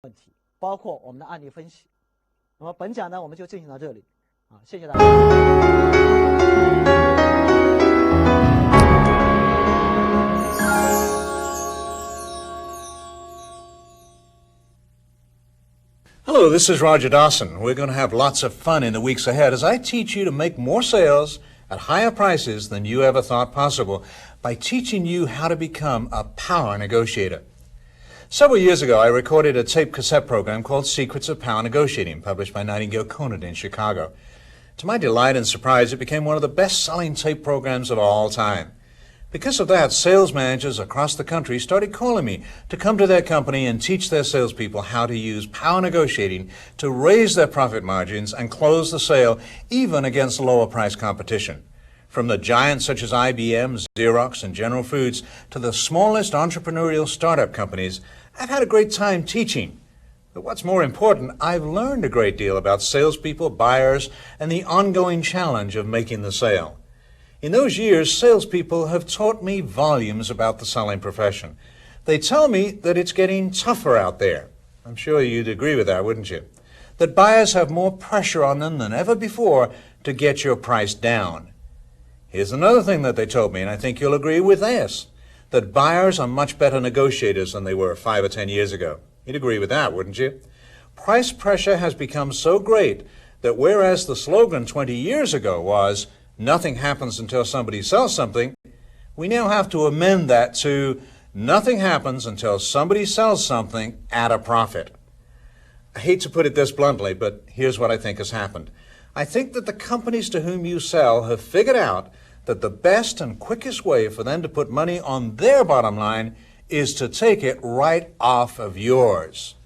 问题，包括我们的案例分析。那么本讲呢，我们就进行到这里啊，谢谢大家。Hello, this is Roger Dawson. We're going to have lots of fun in the weeks ahead as I teach you to make more sales at higher prices than you ever thought possible by teaching you how to become a power negotiator. Several years ago, I recorded a tape cassette program called Secrets of Power Negotiating, published by Nightingale Conant in Chicago. To my delight and surprise, it became one of the best-selling tape programs of all time. Because of that, sales managers across the country started calling me to come to their company and teach their salespeople how to use power negotiating to raise their profit margins and close the sale even against lower price competition. From the giants such as IBM, Xerox, and General Foods to the smallest entrepreneurial startup companies, I've had a great time teaching. But what's more important, I've learned a great deal about salespeople, buyers, and the ongoing challenge of making the sale. In those years, salespeople have taught me volumes about the selling profession. They tell me that it's getting tougher out there. I'm sure you'd agree with that, wouldn't you? That buyers have more pressure on them than ever before to get your price down. Here's another thing that they told me, and I think you'll agree with this, that buyers are much better negotiators than they were 5 or 10 years ago. You'd agree with that, wouldn't you? Price pressure has become so great that whereas the slogan 20 years ago was, nothing happens until somebody sells something, we now have to amend that to nothing happens until somebody sells something at a profit. I hate to put it this bluntly, but here's what I think has happened. I think that the companies to whom you sell have figured out that the best and quickest way for them to put money on their bottom line is to take it right off of yours.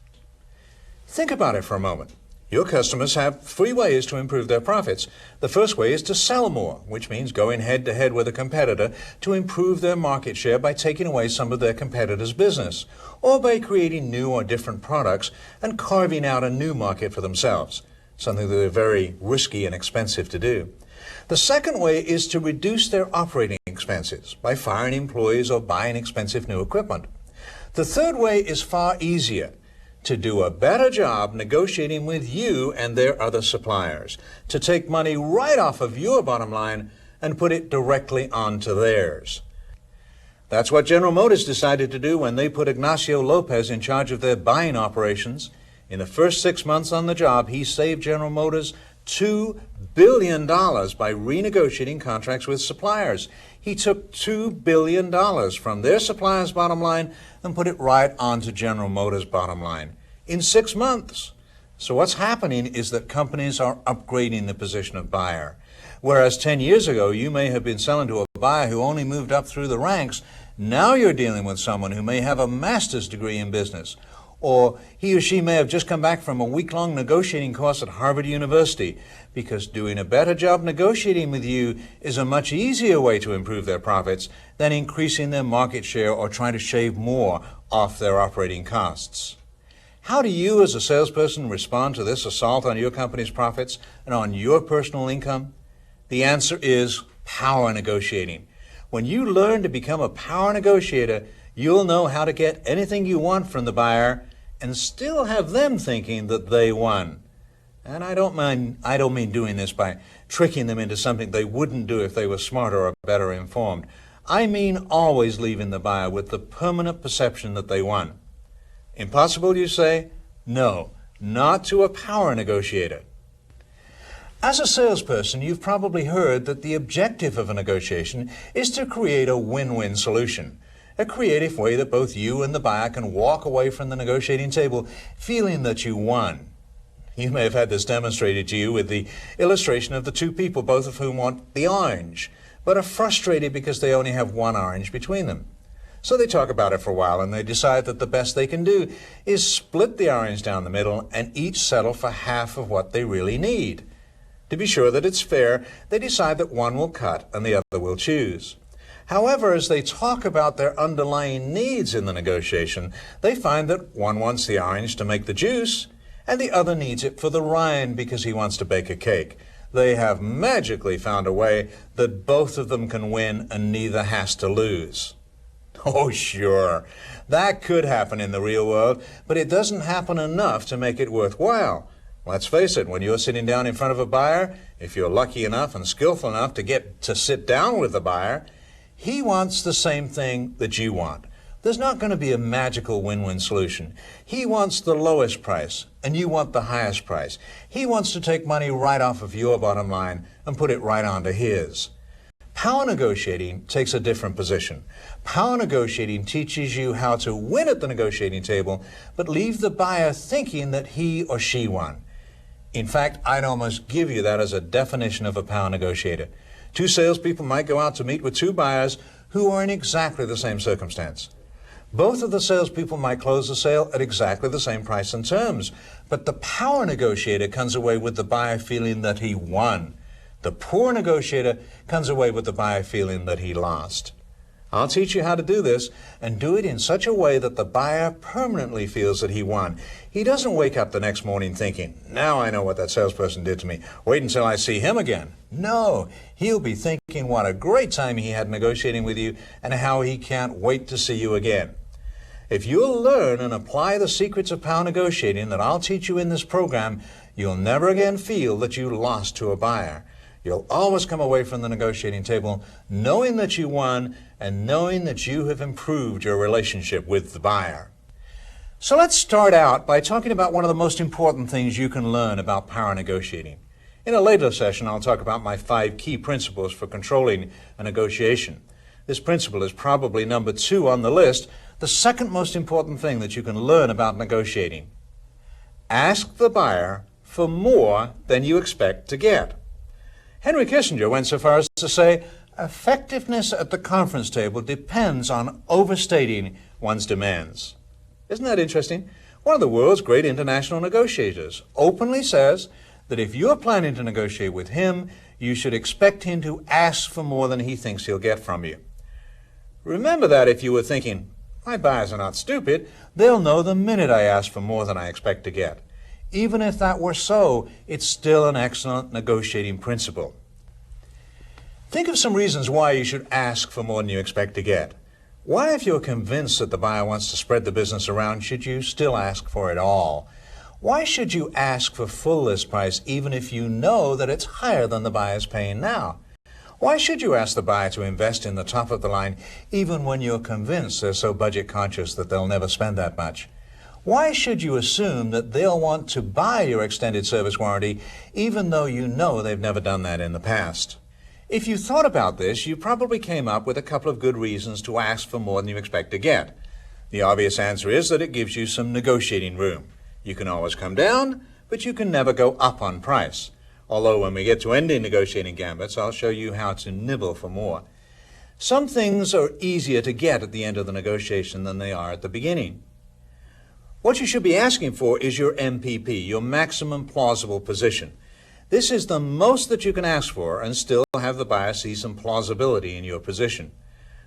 Think about it for a moment. Your customers have 3 ways to improve their profits. The first way is to sell more, which means going head-to-head with a competitor to improve their market share by taking away some of their competitor's business, or by creating new or different products and carving out a new market for themselves, something that is very risky and expensive to do. The second way is to reduce their operating expenses by firing employees or buying expensive new equipment. The third way is far easier, to do a better job negotiating with you and their other suppliers, to take money right off of your bottom line and put it directly onto theirs. That's what General Motors decided to do when they put Ignacio Lopez in charge of their buying operations. In the first 6 months on the job, he saved General Motors $2 billion by renegotiating contracts with suppliers. He took $2 billion from their suppliers' bottom line and put it right onto General Motors' bottom line in 6 months. So what's happening is that companies are upgrading the position of buyer. Whereas 10 years ago, you may have been selling to a buyer who only moved up through the ranks, now you're dealing with someone who may have a master's degree in business, or he or she may have just come back from a week-long negotiating course at Harvard University, because doing a better job negotiating with you is a much easier way to improve their profits than increasing their market share or trying to shave more off their operating costs. How do you as a salesperson respond to this assault on your company's profits and on your personal income? The answer is power negotiating. When you learn to become a power negotiator, you'll know how to get anything you want from the buyer and still have them thinking that they won. And I don't mean doing this by tricking them into something they wouldn't do if they were smarter or better informed. I mean always leaving the buyer with the permanent perception that they won. Impossible, you say? No, not to a power negotiator. As a salesperson, you've probably heard that the objective of a negotiation is to create a win-win solution. A creative way that both you and the buyer can walk away from the negotiating table feeling that you won. You may have had this demonstrated to you with the illustration of the 2 people, both of whom want the orange, but are frustrated because they only have 1 orange between them. So they talk about it for a while and they decide that the best they can do is split the orange down the middle and each settle for half of what they really need. To be sure that it's fair, they decide that one will cut and the other will choose. However, as they talk about their underlying needs in the negotiation, they find that one wants the orange to make the juice, and the other needs it for the rind because he wants to bake a cake. They have magically found a way that both of them can win and neither has to lose. Oh, sure. That could happen in the real world, but it doesn't happen enough to make it worthwhile. Let's face it, when you're sitting down in front of a buyer, if you're lucky enough and skillful enough to get to sit down with the buyer, he wants the same thing that you want. There's not going to be a magical win-win solution. He wants the lowest price, and you want the highest price. He wants to take money right off of your bottom line and put it right onto his. Power negotiating takes a different position. Power negotiating teaches you how to win at the negotiating table, but leave the buyer thinking that he or she won. In fact, I'd almost give you that as a definition of a power negotiator. Two salespeople might go out to meet with two buyers who are in exactly the same circumstance. Both of the salespeople might close the sale at exactly the same price and terms, but the power negotiator comes away with the buyer feeling that he won. The poor negotiator comes away with the buyer feeling that he lost. I'll teach you how to do this, and do it in such a way that the buyer permanently feels that he won. He doesn't wake up the next morning thinking, now I know what that salesperson did to me. Wait until I see him again. No, he'll be thinking what a great time he had negotiating with you and how he can't wait to see you again. If you'll learn and apply the secrets of power negotiating that I'll teach you in this program, you'll never again feel that you lost to a buyer. You'll always come away from the negotiating table knowing that you won and knowing that you have improved your relationship with the buyer. So let's start out by talking about one of the most important things you can learn about power negotiating. In a later session, I'll talk about my 5 key principles for controlling a negotiation. This principle is probably number 2 on the list, the second most important thing that you can learn about negotiating. Ask the buyer for more than you expect to get. Henry Kissinger went so far as to say, effectiveness at the conference table depends on overstating one's demands. Isn't that interesting? One of the world's great international negotiators openly says that if you're planning to negotiate with him, you should expect him to ask for more than he thinks he'll get from you. Remember that if you were thinking, my buyers are not stupid, they'll know the minute I ask for more than I expect to get. Even if that were so, it's still an excellent negotiating principle. Think of some reasons why you should ask for more than you expect to get. Why, if you're convinced that the buyer wants to spread the business around, should you still ask for it all? Why should you ask for full list price even if you know that it's higher than the buyer's paying now? Why should you ask the buyer to invest in the top of the line even when you're convinced they're so budget conscious that they'll never spend that much? Why should you assume that they'll want to buy your extended service warranty even though you know they've never done that in the past? If you thought about this, you probably came up with a couple of good reasons to ask for more than you expect to get. The obvious answer is that it gives you some negotiating room. You can always come down, but you can never go up on price. Although when we get to ending negotiating gambits, I'll show you how to nibble for more. Some things are easier to get at the end of the negotiation than they are at the beginning. What you should be asking for is your MPP, your maximum plausible position. This is the most that you can ask for and still have the buyer see some plausibility in your position.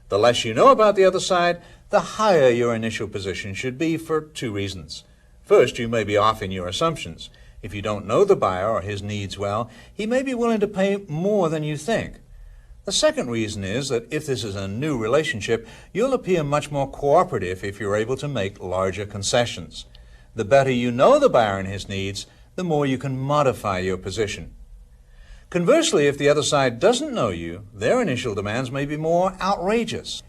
The less you know about the other side, the higher your initial position should be for 2 reasons. First, you may be off in your assumptions. If you don't know the buyer or his needs well, he may be willing to pay more than you think. The second reason is that if this is a new relationship, you'll appear much more cooperative if you're able to make larger concessions. The better you know the buyer and his needs, the more you can modify your position. Conversely, if the other side doesn't know you, their initial demands may be more outrageous.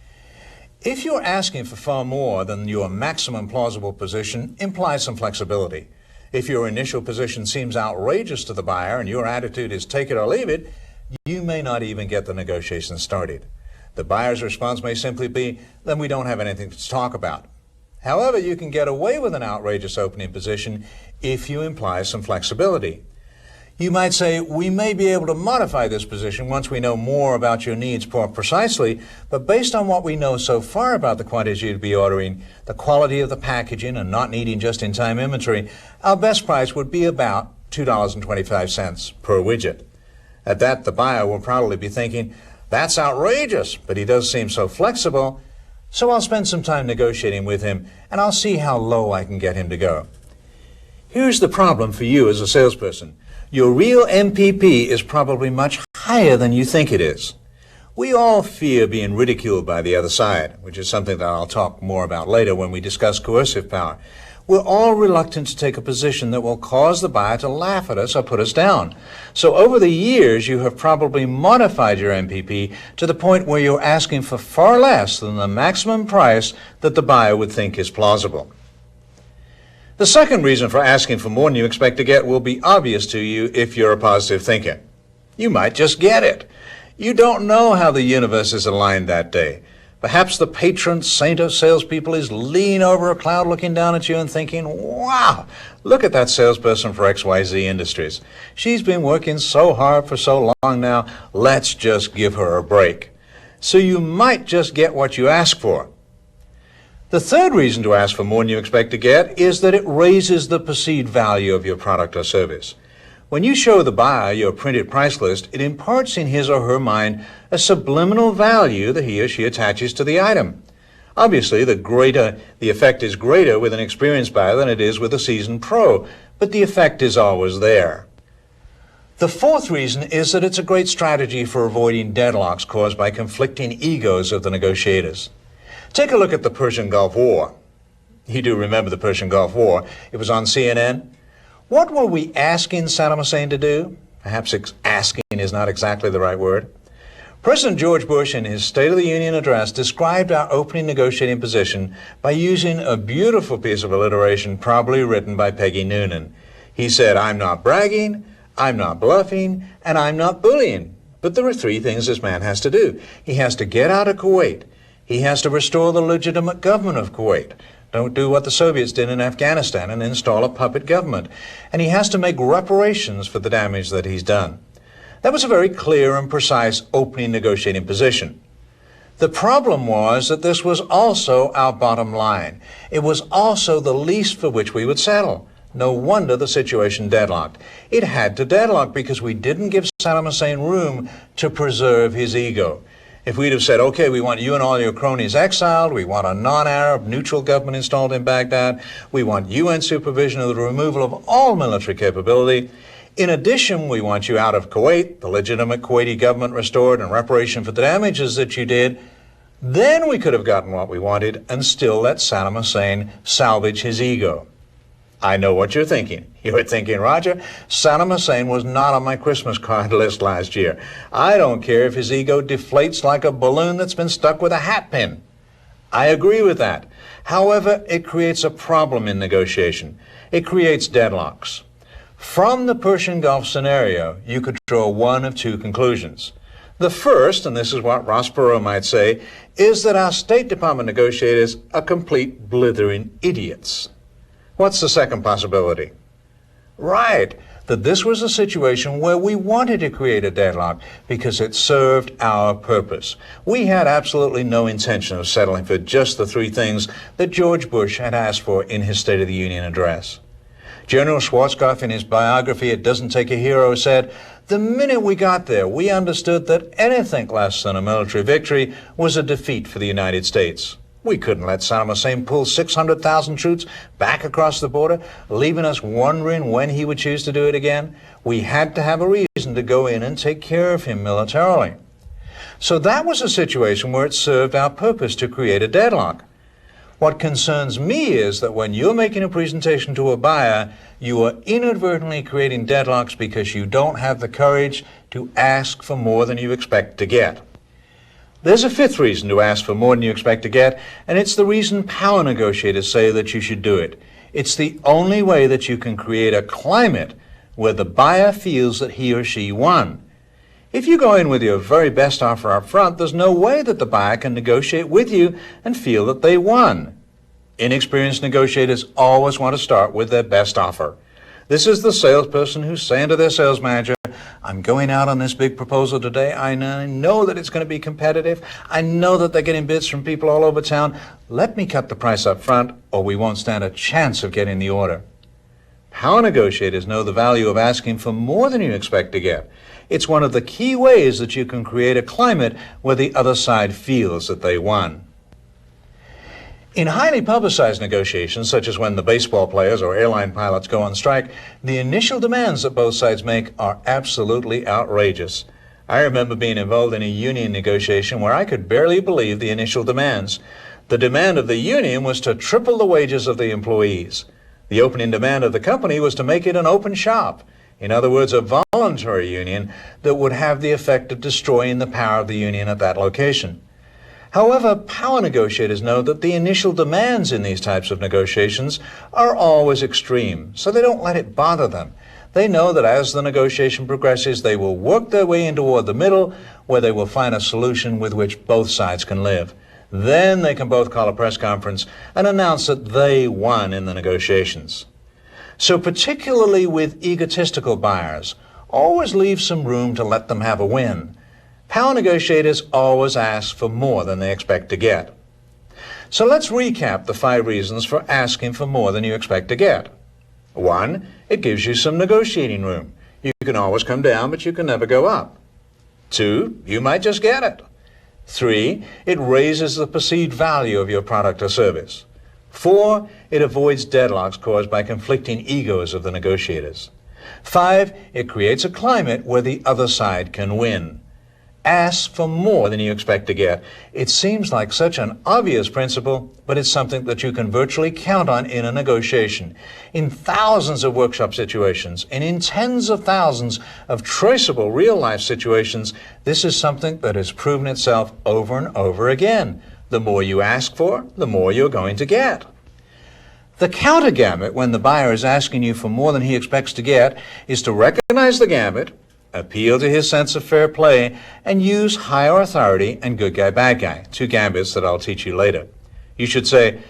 If you're asking for far more than your maximum plausible position, imply some flexibility. If your initial position seems outrageous to the buyer and your attitude is take it or leave it, you may not even get the negotiation started. The buyer's response may simply be, then we don't have anything to talk about. However, you can get away with an outrageous opening position if you imply some flexibility. You might say, we may be able to modify this position once we know more about your needs more precisely, but based on what we know so far about the quantities you'd be ordering, the quality of the packaging, and not needing just-in-time inventory, our best price would be about $2.25 per widget. At that, the buyer will probably be thinking, that's outrageous, but he does seem so flexible, so I'll spend some time negotiating with him, and I'll see how low I can get him to go. Here's the problem for you as a salesperson. Your real MPP is probably much higher than you think it is. We all fear being ridiculed by the other side, which is something that I'll talk more about later when we discuss coercive power. We're all reluctant to take a position that will cause the buyer to laugh at us or put us down. So over the years, you have probably modified your MPP to the point where you're asking for far less than the maximum price that the buyer would think is plausible. The second reason for asking for more than you expect to get will be obvious to you if you're a positive thinker. You might just get it. You don't know how the universe is aligned that day. Perhaps the patron saint of salespeople is leaning over a cloud looking down at you and thinking, wow, look at that salesperson for XYZ Industries. She's been working so hard for so long now, let's just give her a break. So you might just get what you ask for. The third reason to ask for more than you expect to get is that it raises the perceived value of your product or service. When you show the buyer your printed price list, it imparts in his or her mind a subliminal value that he or she attaches to the item. Obviously, the effect is greater with an experienced buyer than it is with a seasoned pro, but the effect is always there. The fourth reason is that it's a great strategy for avoiding deadlocks caused by conflicting egos of the negotiators. Take a look at the Persian Gulf War. You do remember the Persian Gulf War. It was on CNN. What were we asking Saddam Hussein to do? Perhaps asking is not exactly the right word. President George Bush, in his State of the Union address, described our opening negotiating position by using a beautiful piece of alliteration probably written by Peggy Noonan. He said, I'm not bragging, I'm not bluffing, and I'm not bullying. But there are three things this man has to do. He has to get out of Kuwait. He has to restore the legitimate government of Kuwait. Don't do what the Soviets did in Afghanistan and install a puppet government. And he has to make reparations for the damage that he's done. That was a very clear and precise opening negotiating position. The problem was that this was also our bottom line. It was also the least for which we would settle. No wonder the situation deadlocked. It had to deadlock because we didn't give Saddam Hussein room to preserve his ego. If we'd have said, okay, we want you and all your cronies exiled, we want a non-Arab neutral government installed in Baghdad, we want UN supervision of the removal of all military capability, in addition, we want you out of Kuwait, the legitimate Kuwaiti government restored, and reparation for the damages that you did, then we could have gotten what we wanted and still let Saddam Hussein salvage his ego. I know what you're thinking. You're thinking, Roger, Saddam Hussein was not on my Christmas card list last year. I don't care if his ego deflates like a balloon that's been stuck with a hat pin. I agree with that. However, it creates a problem in negotiation. It creates deadlocks. From the Persian Gulf scenario, you could draw one of two conclusions. The first, and this is what Ross Perot might say, is that our State Department negotiators are complete blithering idiots. What's the second possibility? Right, that this was a situation where we wanted to create a deadlock because it served our purpose. We had absolutely no intention of settling for just the three things that George Bush had asked for in his State of the Union address. General Schwarzkopf, in his biography, It Doesn't Take a Hero, said, the minute we got there, we understood that anything less than a military victory was a defeat for the United States. We couldn't let Saddam Hussein pull 600,000 troops back across the border, leaving us wondering when he would choose to do it again. We had to have a reason to go in and take care of him militarily. So that was a situation where it served our purpose to create a deadlock. What concerns me is that when you're making a presentation to a buyer, you are inadvertently creating deadlocks because you don't have the courage to ask for more than you expect to get. There's a fifth reason to ask for more than you expect to get, and it's the reason power negotiators say that you should do it. It's the only way that you can create a climate where the buyer feels that he or she won. If you go in with your very best offer up front, there's no way that the buyer can negotiate with you and feel that they won. Inexperienced negotiators always want to start with their best offer. This is the salesperson who's saying to their sales manager, I'm going out on this big proposal today. I know that it's going to be competitive. I know that they're getting bids from people all over town. Let me cut the price up front, or we won't stand a chance of getting the order. Power negotiators know the value of asking for more than you expect to get. It's one of the key ways that you can create a climate where the other side feels that they won. In highly publicized negotiations, such as when the baseball players or airline pilots go on strike, the initial demands that both sides make are absolutely outrageous. I remember being involved in a union negotiation where I could barely believe the initial demands. The demand of the union was to triple the wages of the employees. The opening demand of the company was to make it an open shop. In other words, a voluntary union that would have the effect of destroying the power of the union at that location. However, power negotiators know that the initial demands in these types of negotiations are always extreme, so they don't let it bother them. They know that as the negotiation progresses, they will work their way in toward the middle, where they will find a solution with which both sides can live. Then they can both call a press conference and announce that they won in the negotiations. So particularly with egotistical buyers, always leave some room to let them have a win. Power negotiators always ask for more than they expect to get. So let's recap the 5 reasons for asking for more than you expect to get. 1, it gives you some negotiating room. You can always come down, but you can never go up. 2, you might just get it. 3, it raises the perceived value of your product or service. 4, it avoids deadlocks caused by conflicting egos of the negotiators. 5, it creates a climate where the other side can win. Ask for more than you expect to get. It seems like such an obvious principle, but it's something that you can virtually count on in a negotiation. In thousands of workshop situations and in tens of thousands of traceable real-life situations, this is something that has proven itself over and over again. The more you ask for, the more you're going to get. The counter gamut, when the buyer is asking you for more than he expects to get, is to recognize the gamut, appeal to his sense of fair play, and use higher authority and good guy, bad guy, 2 gambits that I'll teach you later. You should say,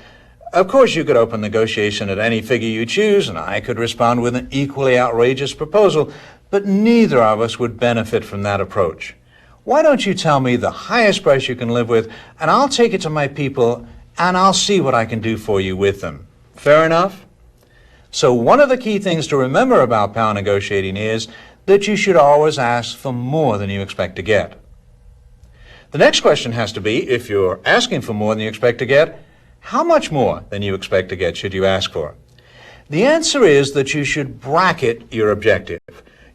of course you could open negotiation at any figure you choose, and I could respond with an equally outrageous proposal, but neither of us would benefit from that approach. Why don't you tell me the highest price you can live with, and I'll take it to my people, and I'll see what I can do for you with them. Fair enough? So one of the key things to remember about power negotiating is that you should always ask for more than you expect to get. The next question has to be, if you're asking for more than you expect to get, how much more than you expect to get should you ask for? The answer is that you should bracket your objective.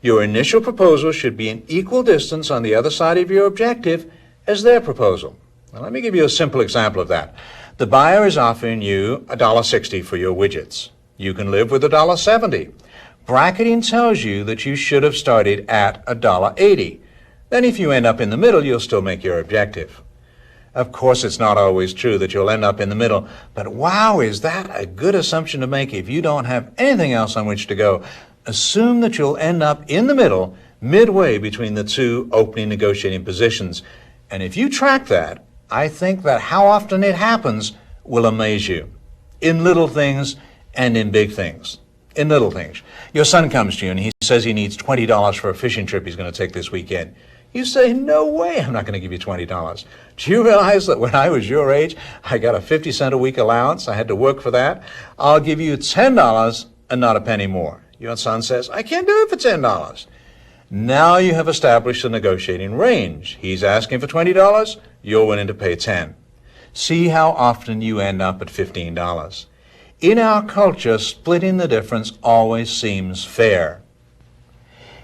Your initial proposal should be an equal distance on the other side of your objective as their proposal. Now, let me give you a simple example of that. The buyer is offering you $1.60 for your widgets. You can live with $1.70. Bracketing tells you that you should have started at $1.80. Then if you end up in the middle, you'll still make your objective. Of course, it's not always true that you'll end up in the middle, but wow, is that a good assumption to make if you don't have anything else on which to go? Assume that you'll end up in the middle, midway between the 2 opening negotiating positions. And if you track that, I think that how often it happens will amaze you. In little things and in big things. In little things. Your son comes to you and he says he needs $20 for a fishing trip he's going to take this weekend. You say, no way, I'm not going to give you $20. Do you realize that when I was your age, I got a 50-cent a week allowance? I had to work for that. I'll give you $10 and not a penny more. Your son says, I can't do it for $10. Now you have established a negotiating range. He's asking for $20, you're willing to pay $10. See how often you end up at $15. In our culture, splitting the difference always seems fair.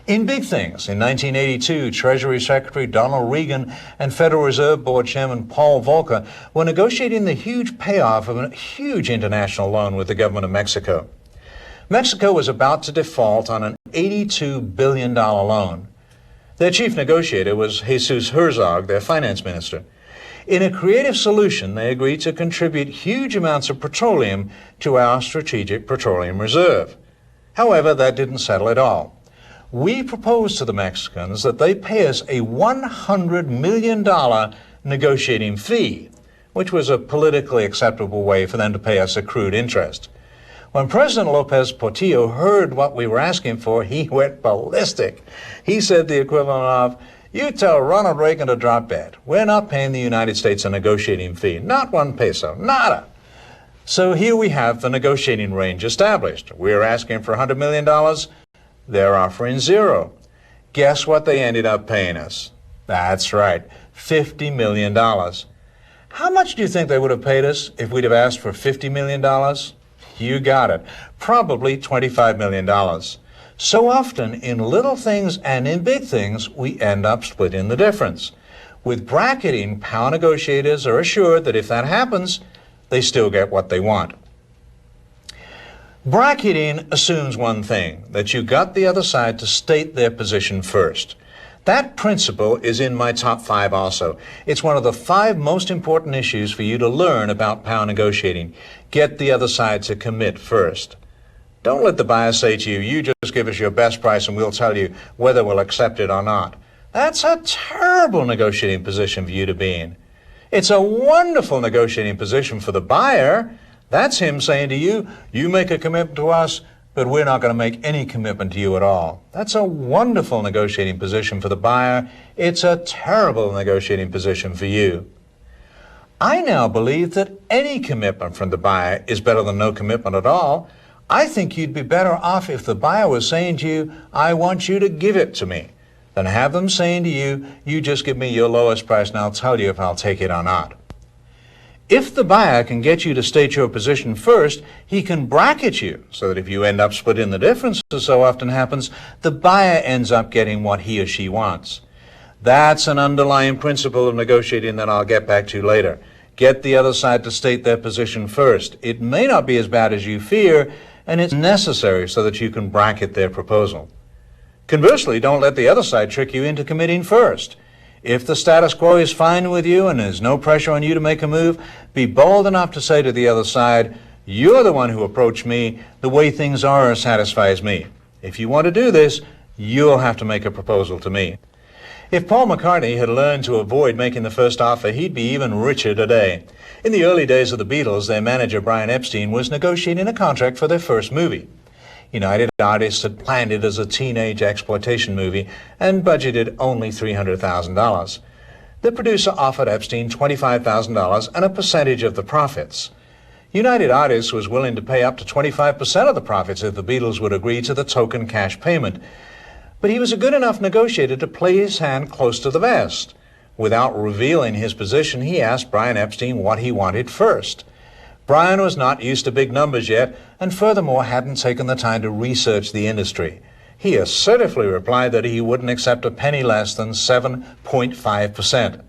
In big things, in 1982, Treasury Secretary Donald Regan and Federal Reserve Board Chairman Paul Volcker were negotiating the huge payoff of a huge international loan with the government of Mexico. Mexico was about to default on an $82 billion loan. Their chief negotiator was Jesus Herzog, their finance minister. In a creative solution, they agreed to contribute huge amounts of petroleum to our strategic petroleum reserve. However, that didn't settle it all. We proposed to the Mexicans that they pay us a $100 million negotiating fee, which was a politically acceptable way for them to pay us accrued interest. When President Lopez Portillo heard what we were asking for, he went ballistic. He said the equivalent of, you tell Ronald Reagan to drop dead. We're not paying the United States a negotiating fee. Not 1 peso. Nada. So here we have the negotiating range established. We're asking for $100 million. They're offering 0. Guess what they ended up paying us? That's right, $50 million. How much do you think they would have paid us if we'd have asked for $50 million? You got it. Probably $25 million. So often, in little things and in big things, we end up splitting the difference. With bracketing, power negotiators are assured that if that happens, they still get what they want. Bracketing assumes one thing, that you got the other side to state their position first. That principle is in my top 5 also. It's one of the 5 most important issues for you to learn about power negotiating. Get the other side to commit first. Don't let the buyer say to you, you just give us your best price and we'll tell you whether we'll accept it or not. That's a terrible negotiating position for you to be in. It's a wonderful negotiating position for the buyer. That's him saying to you, you make a commitment to us, but we're not going to make any commitment to you at all. That's a wonderful negotiating position for the buyer. It's a terrible negotiating position for you. I now believe that any commitment from the buyer is better than no commitment at all. I think you'd be better off if the buyer was saying to you, I want you to give it to me, than have them saying to you, you just give me your lowest price and I'll tell you if I'll take it or not. If the buyer can get you to state your position first, he can bracket you so that if you end up splitting the difference, as so often happens, the buyer ends up getting what he or she wants. That's an underlying principle of negotiating that I'll get back to later. Get the other side to state their position first. It may not be as bad as you fear, and it's necessary so that you can bracket their proposal. Conversely, don't let the other side trick you into committing first. If the status quo is fine with you and there's no pressure on you to make a move, be bold enough to say to the other side, you're the one who approached me. The way things are satisfies me. If you want to do this, you'll have to make a proposal to me. If Paul McCartney had learned to avoid making the first offer, he'd be even richer today. In the early days of the Beatles, their manager Brian Epstein was negotiating a contract for their first movie. United Artists had planned it as a teenage exploitation movie and budgeted only $300,000. The producer offered Epstein $25,000 and a percentage of the profits. United Artists was willing to pay up to 25% of the profits if the Beatles would agree to the token cash payment. But he was a good enough negotiator to play his hand close to the vest. Without revealing his position, he asked Brian Epstein what he wanted first. Brian was not used to big numbers yet, and furthermore hadn't taken the time to research the industry. He assertively replied that he wouldn't accept a penny less than 7.5%.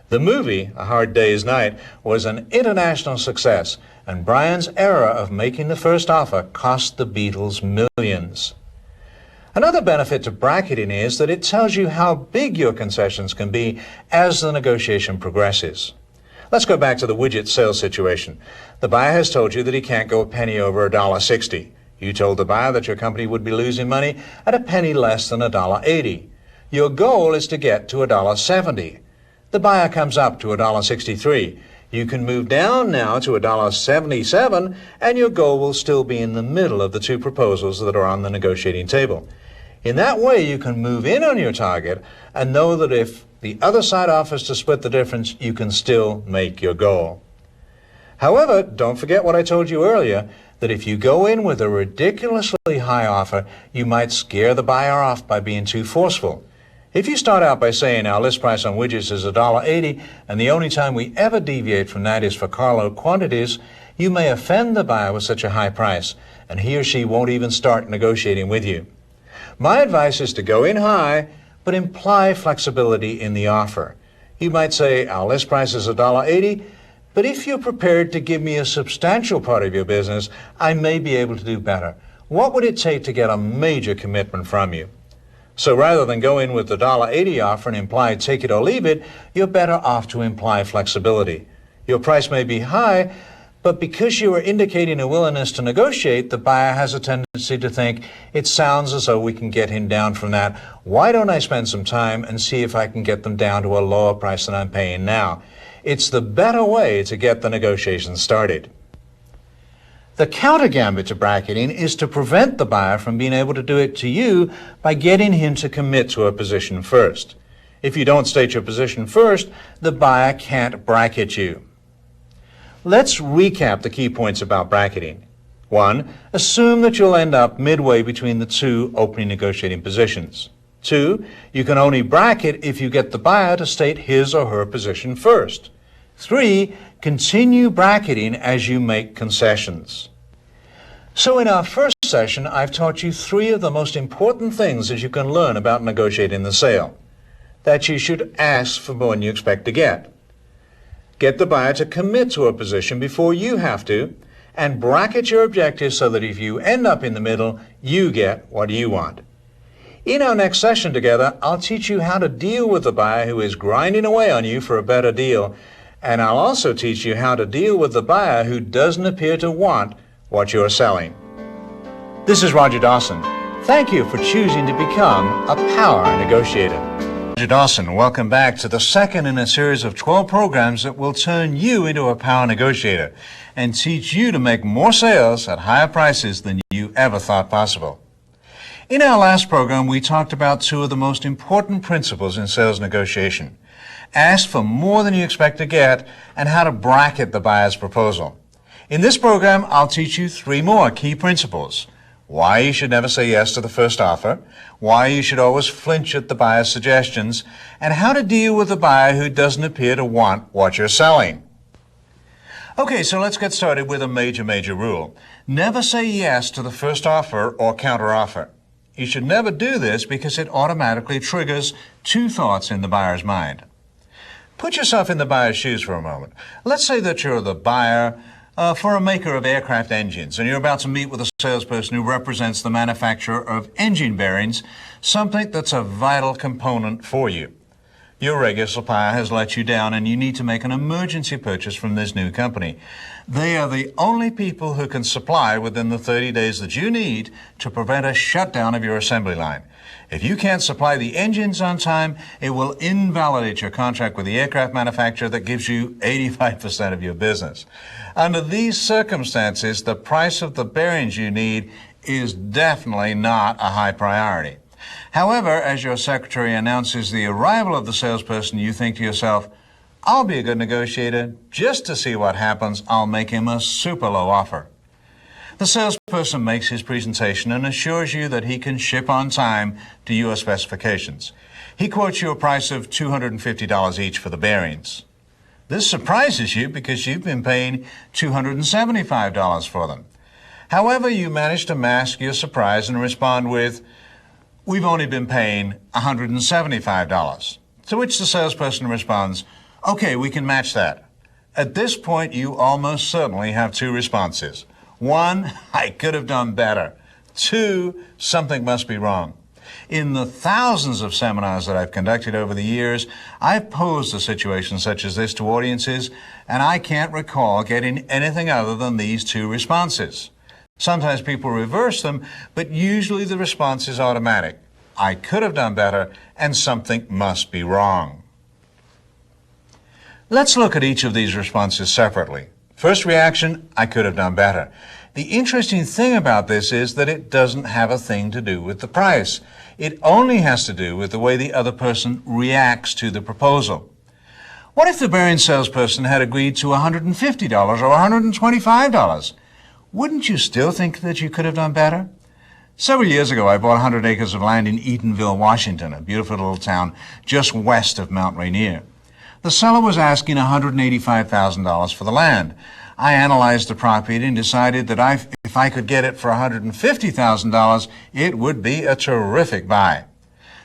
The movie, A Hard Day's Night, was an international success, and Brian's error of making the first offer cost the Beatles millions. Another benefit to bracketing is that it tells you how big your concessions can be as the negotiation progresses. Let's go back to the widget sales situation. The buyer has told you that he can't go a penny over $1.60. You told the buyer that your company would be losing money at a penny less than $1.80. Your goal is to get to $1.70. The buyer comes up to $1.63. You can move down now to $1.77, and your goal will still be in the middle of the two proposals that are on the negotiating table. In that way, you can move in on your target and know that if the other side offers to split the difference, you can still make your goal. However, don't forget what I told you earlier, that if you go in with a ridiculously high offer, you might scare the buyer off by being too forceful. If you start out by saying our list price on widgets is $1.80, and the only time we ever deviate from that is for carload quantities, you may offend the buyer with such a high price, and he or she won't even start negotiating with you. My advice is to go in high, but imply flexibility in the offer. You might say, our list price is $1.80, but if you're prepared to give me a substantial part of your business, I may be able to do better. What would it take to get a major commitment from you? So rather than go in with the $1.80 offer and imply take it or leave it, you're better off to imply flexibility. Your price may be high, but because you are indicating a willingness to negotiate, the buyer has a tendency to think, it sounds as though we can get him down from that. Why don't I spend some time and see if I can get them down to a lower price than I'm paying now? It's the better way to get the negotiations started. The counter gambit to bracketing is to prevent the buyer from being able to do it to you by getting him to commit to a position first. If you don't state your position first, the buyer can't bracket you. Let's recap the key points about bracketing. 1. Assume that you'll end up midway between the two opening negotiating positions. 2. You can only bracket if you get the buyer to state his or her position first. 3. Continue bracketing as you make concessions. So in our first session, I've taught you 3 of the most important things that you can learn about negotiating the sale. That you should ask for more than you expect to get the buyer to commit to a position before you have to, and bracket your objectives so that if you end up in the middle, you get what you want. In our next session together, I'll teach you how to deal with the buyer who is grinding away on you for a better deal, and I'll also teach you how to deal with the buyer who doesn't appear to want what you're selling. This is Roger Dawson. Thank you for choosing to become a power negotiator. Roger Dawson, welcome back to the second in a series of 12 programs that will turn you into a power negotiator and teach you to make more sales at higher prices than you ever thought possible. In our last program, we talked about 2 of the most important principles in sales negotiation. Ask for more than you expect to get and how to bracket the buyer's proposal. In this program, I'll teach you 3 more key principles. Why you should never say yes to the first offer, why you should always flinch at the buyer's suggestions, and how to deal with a buyer who doesn't appear to want what you're selling. Okay, so let's get started with a major rule. Never say yes to the first offer or counteroffer. You should never do this because it automatically triggers 2 thoughts in the buyer's mind. Put yourself in the buyer's shoes for a moment. Let's say that you're the buyer for a maker of aircraft engines, and you're about to meet with a salesperson who represents the manufacturer of engine bearings, something that's a vital component for you. Your regular supplier has let you down, and you need to make an emergency purchase from this new company. They are the only people who can supply within the 30 days that you need to prevent a shutdown of your assembly line. If you can't supply the engines on time, it will invalidate your contract with the aircraft manufacturer that gives you 85% of your business. Under these circumstances, the price of the bearings you need is definitely not a high priority. However, as your secretary announces the arrival of the salesperson, you think to yourself, I'll be a good negotiator. Just to see what happens, I'll make him a super low offer. The salesperson makes his presentation and assures you that he can ship on time to your specifications. He quotes you a price of $250 each for the bearings. This surprises you because you've been paying $275 for them. However, you manage to mask your surprise and respond with, we've only been paying $175. To which the salesperson responds, okay, we can match that. At this point, you almost certainly have 2 responses. 1, I could have done better. 2, something must be wrong. In the thousands of seminars that I've conducted over the years, I've posed a situation such as this to audiences, and I can't recall getting anything other than these 2 responses. Sometimes people reverse them, but usually the response is automatic. I could have done better, and something must be wrong. Let's look at each of these responses separately. First reaction, I could have done better. The interesting thing about this is that it doesn't have a thing to do with the price. It only has to do with the way the other person reacts to the proposal. What if the bearing salesperson had agreed to $150 or $125? Wouldn't you still think that you could have done better? Several years ago, I bought 100 acres of land in Eatonville, Washington, a beautiful little town just west of Mount Rainier. The seller was asking $185,000 for the land. I analyzed the property and decided that if I could get it for $150,000, it would be a terrific buy.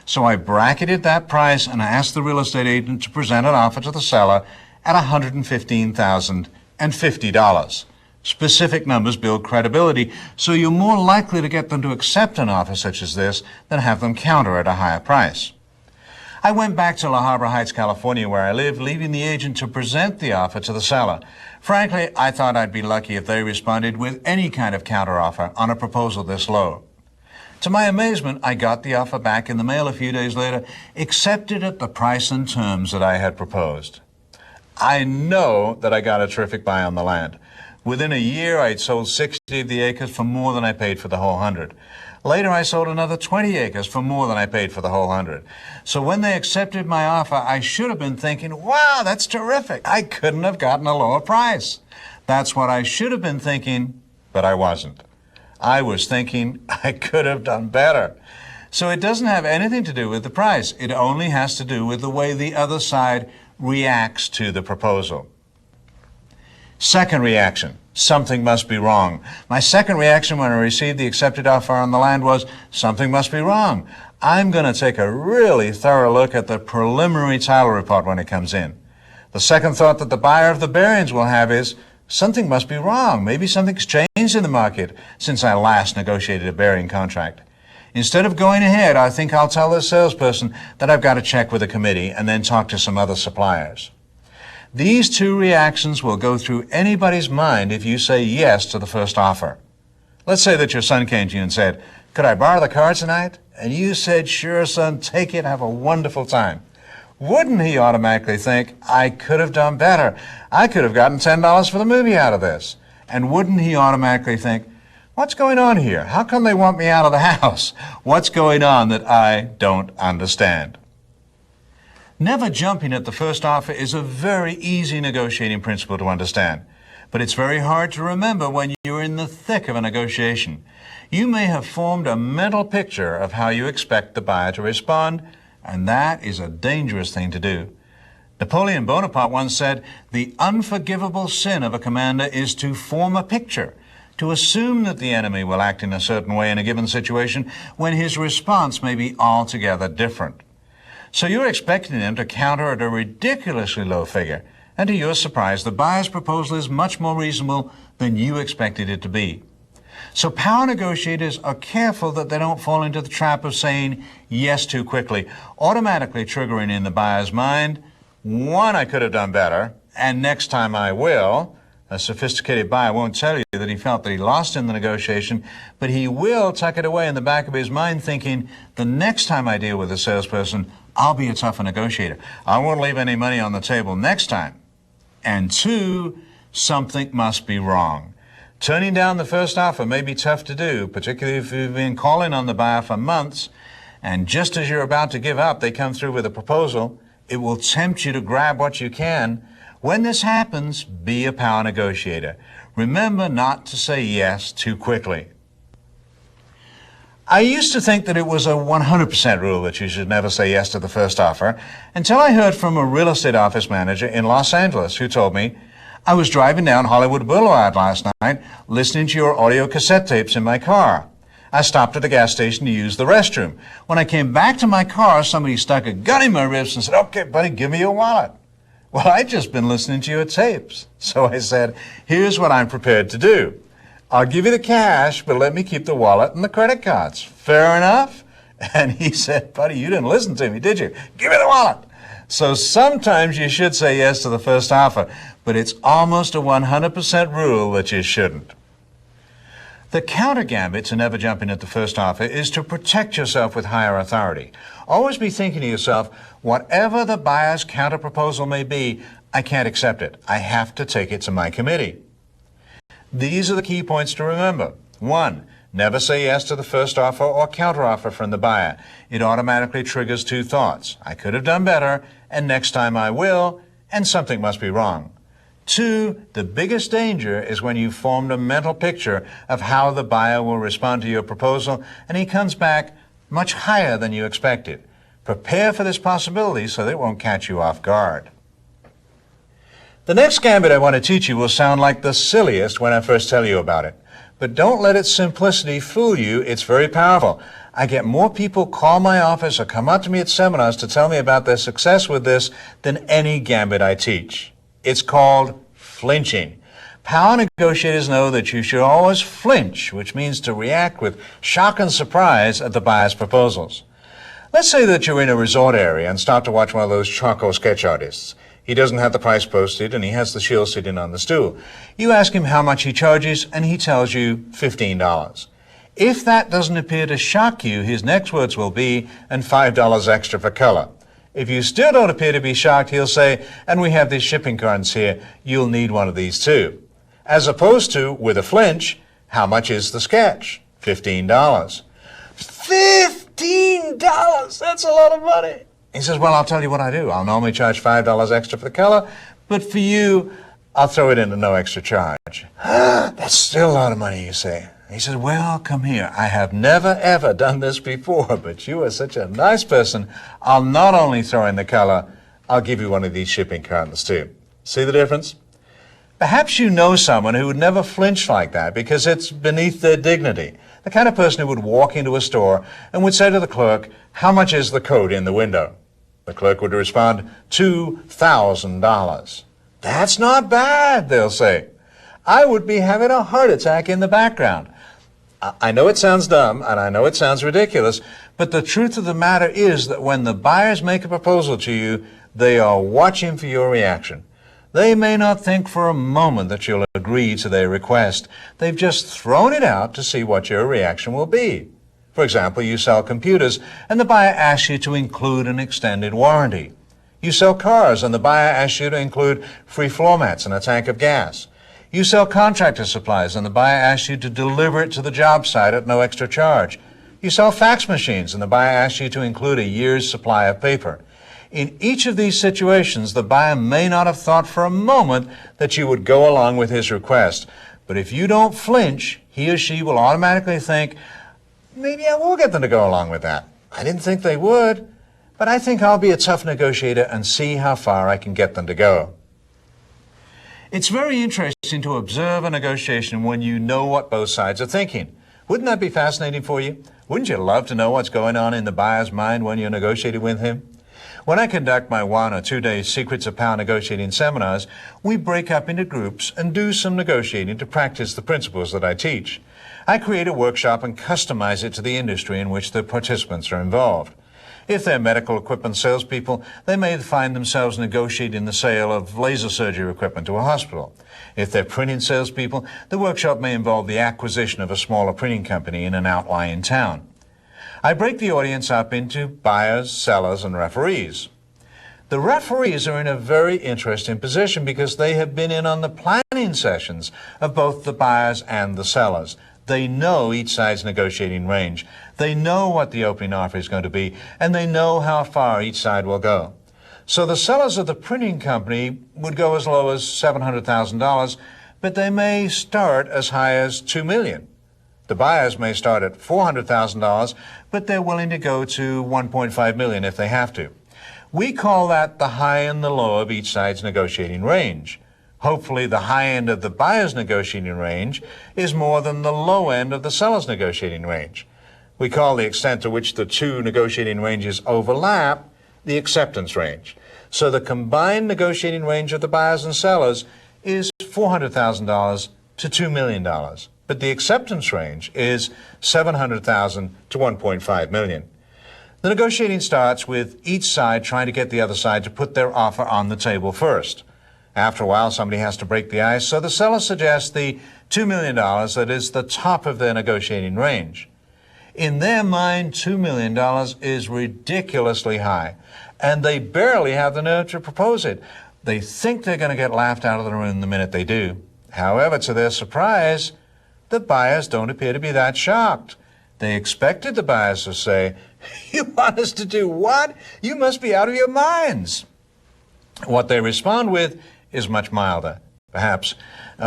So I bracketed that price and I asked the real estate agent to present an offer to the seller at $115,050. Specific numbers build credibility, so you're more likely to get them to accept an offer such as this than have them counter at a higher price. I went back to La Habra Heights, California, where I live, leaving the agent to present the offer to the seller. Frankly, I thought I'd be lucky if they responded with any kind of counteroffer on a proposal this low. To my amazement, I got the offer back in the mail a few days later, accepted at the price and terms that I had proposed. I know that I got a terrific buy on the land. Within a year, I'd sold 60 of the acres for more than I paid for the whole 100. Later, I sold another 20 acres for more than I paid for the whole 100. So when they accepted my offer, I should have been thinking, wow, that's terrific. I couldn't have gotten a lower price. That's what I should have been thinking, but I wasn't. I was thinking I could have done better. So it doesn't have anything to do with the price. It only has to do with the way the other side reacts to the proposal. Second reaction, something must be wrong. My second reaction when I received the accepted offer on the land was, something must be wrong. I'm going to take a really thorough look at the preliminary title report when it comes in. The second thought that the buyer of the bearings will have is, something must be wrong. Maybe something's changed in the market since I last negotiated a bearing contract. Instead of going ahead, I think I'll tell the salesperson that I've got to check with the committee and then talk to some other suppliers. These two reactions will go through anybody's mind if you say yes to the first offer. Let's say that your son came to you and said, could I borrow the car tonight? And you said, sure, son, take it, have a wonderful time. Wouldn't he automatically think, I could have done better. I could have gotten $10 for the movie out of this. And wouldn't he automatically think, what's going on here? How come they want me out of the house? What's going on that I don't understand? Never jumping at the first offer is a very easy negotiating principle to understand, but it's very hard to remember when you're in the thick of a negotiation. You may have formed a mental picture of how you expect the buyer to respond, and that is a dangerous thing to do. Napoleon Bonaparte once said, the unforgivable sin of a commander is to form a picture, to assume that the enemy will act in a certain way in a given situation when his response may be altogether different. So you're expecting him to counter at a ridiculously low figure, and to your surprise, the buyer's proposal is much more reasonable than you expected it to be. So power negotiators are careful that they don't fall into the trap of saying yes too quickly, automatically triggering in the buyer's mind, one, I could have done better, and next time I will. A sophisticated buyer won't tell you that he felt that he lost in the negotiation, but he will tuck it away in the back of his mind thinking, the next time I deal with a salesperson, I'll be a tougher negotiator. I won't leave any money on the table next time. And two, something must be wrong. Turning down the first offer may be tough to do, particularly if you've been calling on the buyer for months, and just as you're about to give up, they come through with a proposal. It will tempt you to grab what you can. When this happens, be a power negotiator. Remember not to say yes too quickly. I used to think that it was a 100% rule that you should never say yes to the first offer until I heard from a real estate office manager in Los Angeles who told me, I was driving down Hollywood Boulevard last night listening to your audio cassette tapes in my car. I stopped at the gas station to use the restroom. When I came back to my car, somebody stuck a gun in my ribs and said, okay, buddy, give me your wallet. Well, I'd just been listening to your tapes. So I said, here's what I'm prepared to do. I'll give you the cash, but let me keep the wallet and the credit cards. Fair enough? And he said, buddy, you didn't listen to me, did you? Give me the wallet. So sometimes you should say yes to the first offer, but it's almost a 100% rule that you shouldn't. The counter gambit to never jumping at the first offer is to protect yourself with higher authority. Always be thinking to yourself, whatever the buyer's counter proposal may be, I can't accept it. I have to take it to my committee. These are the key points to remember. 1, never say yes to the first offer or counteroffer from the buyer. It automatically triggers two thoughts. I could have done better, and next time I will, and something must be wrong. 2, the biggest danger is when you've formed a mental picture of how the buyer will respond to your proposal, and he comes back much higher than you expected. Prepare for this possibility so that it won't catch you off guard. The next gambit I want to teach you will sound like the silliest when I first tell you about it. But don't let its simplicity fool you. It's very powerful. I get more people call my office or come up to me at seminars to tell me about their success with this than any gambit I teach. It's called flinching. Power negotiators know that you should always flinch, which means to react with shock and surprise at the buyer's proposals. Let's say that you're in a resort area and start to watch one of those charcoal sketch artists. He doesn't have the price posted and he has the shield sitting on the stool. You ask him how much he charges and he tells you $15. If that doesn't appear to shock you, his next words will be, and $5 extra for color. If you still don't appear to be shocked, he'll say, and we have these shipping cartons here, you'll need one of these too. As opposed to, with a flinch, how much is the sketch? $15. $15! That's a lot of money. He says, well, I'll tell you what I do. I'll normally charge $5 extra for the color, but for you, I'll throw it into no extra charge. That's still a lot of money, you say. He says, well, come here. I have never, ever done this before, but you are such a nice person. I'll not only throw in the color, I'll give you one of these shipping cartons too. See the difference? Perhaps you know someone who would never flinch like that because it's beneath their dignity. The kind of person who would walk into a store and would say to the clerk, "How much is the coat in the window?" The clerk would respond, $2,000. "That's not bad," they'll say. "I would be having a heart attack in the background." I know it sounds dumb, and I know it sounds ridiculous, but the truth of the matter is that when the buyers make a proposal to you, they are watching for your reaction. They may not think for a moment that you'll agree to their request. They've just thrown it out to see what your reaction will be. For example, you sell computers, and the buyer asks you to include an extended warranty. You sell cars, and the buyer asks you to include free floor mats and a tank of gas. You sell contractor supplies, and the buyer asks you to deliver it to the job site at no extra charge. You sell fax machines, and the buyer asks you to include a year's supply of paper. In each of these situations, the buyer may not have thought for a moment that you would go along with his request. But if you don't flinch, he or she will automatically think, maybe I will get them to go along with that. I didn't think they would, but I think I'll be a tough negotiator and see how far I can get them to go. It's very interesting to observe a negotiation when you know what both sides are thinking. Wouldn't that be fascinating for you? Wouldn't you love to know what's going on in the buyer's mind when you're negotiating with him? When I conduct my 1 or 2 day Secrets of Power negotiating seminars, we break up into groups and do some negotiating to practice the principles that I teach. I create a workshop and customize it to the industry in which the participants are involved. If they're medical equipment salespeople, they may find themselves negotiating the sale of laser surgery equipment to a hospital. If they're printing salespeople, the workshop may involve the acquisition of a smaller printing company in an outlying town. I break the audience up into buyers, sellers, and referees. The referees are in a very interesting position because they have been in on the planning sessions of both the buyers and the sellers. They know each side's negotiating range. They know what the opening offer is going to be, and they know how far each side will go. So the sellers of the printing company would go as low as $700,000, but they may start as high as $2 million. The buyers may start at $400,000, but they're willing to go to $1.5 million if they have to. We call that the high and the low of each side's negotiating range. Hopefully, the high end of the buyer's negotiating range is more than the low end of the seller's negotiating range. We call the extent to which the two negotiating ranges overlap the acceptance range. So the combined negotiating range of the buyers and sellers is $400,000 to $2 million. But the acceptance range is $700,000 to $1.5 million. The negotiating starts with each side trying to get the other side to put their offer on the table first. After a while, somebody has to break the ice, so the seller suggests the $2 million that is the top of their negotiating range. In their mind, $2 million is ridiculously high, and they barely have the nerve to propose it. They think they're going to get laughed out of the room the minute they do. However, to their surprise, the buyers don't appear to be that shocked. They expected the buyers to say, "You want us to do what? You must be out of your minds." What they respond with is much milder. Perhaps,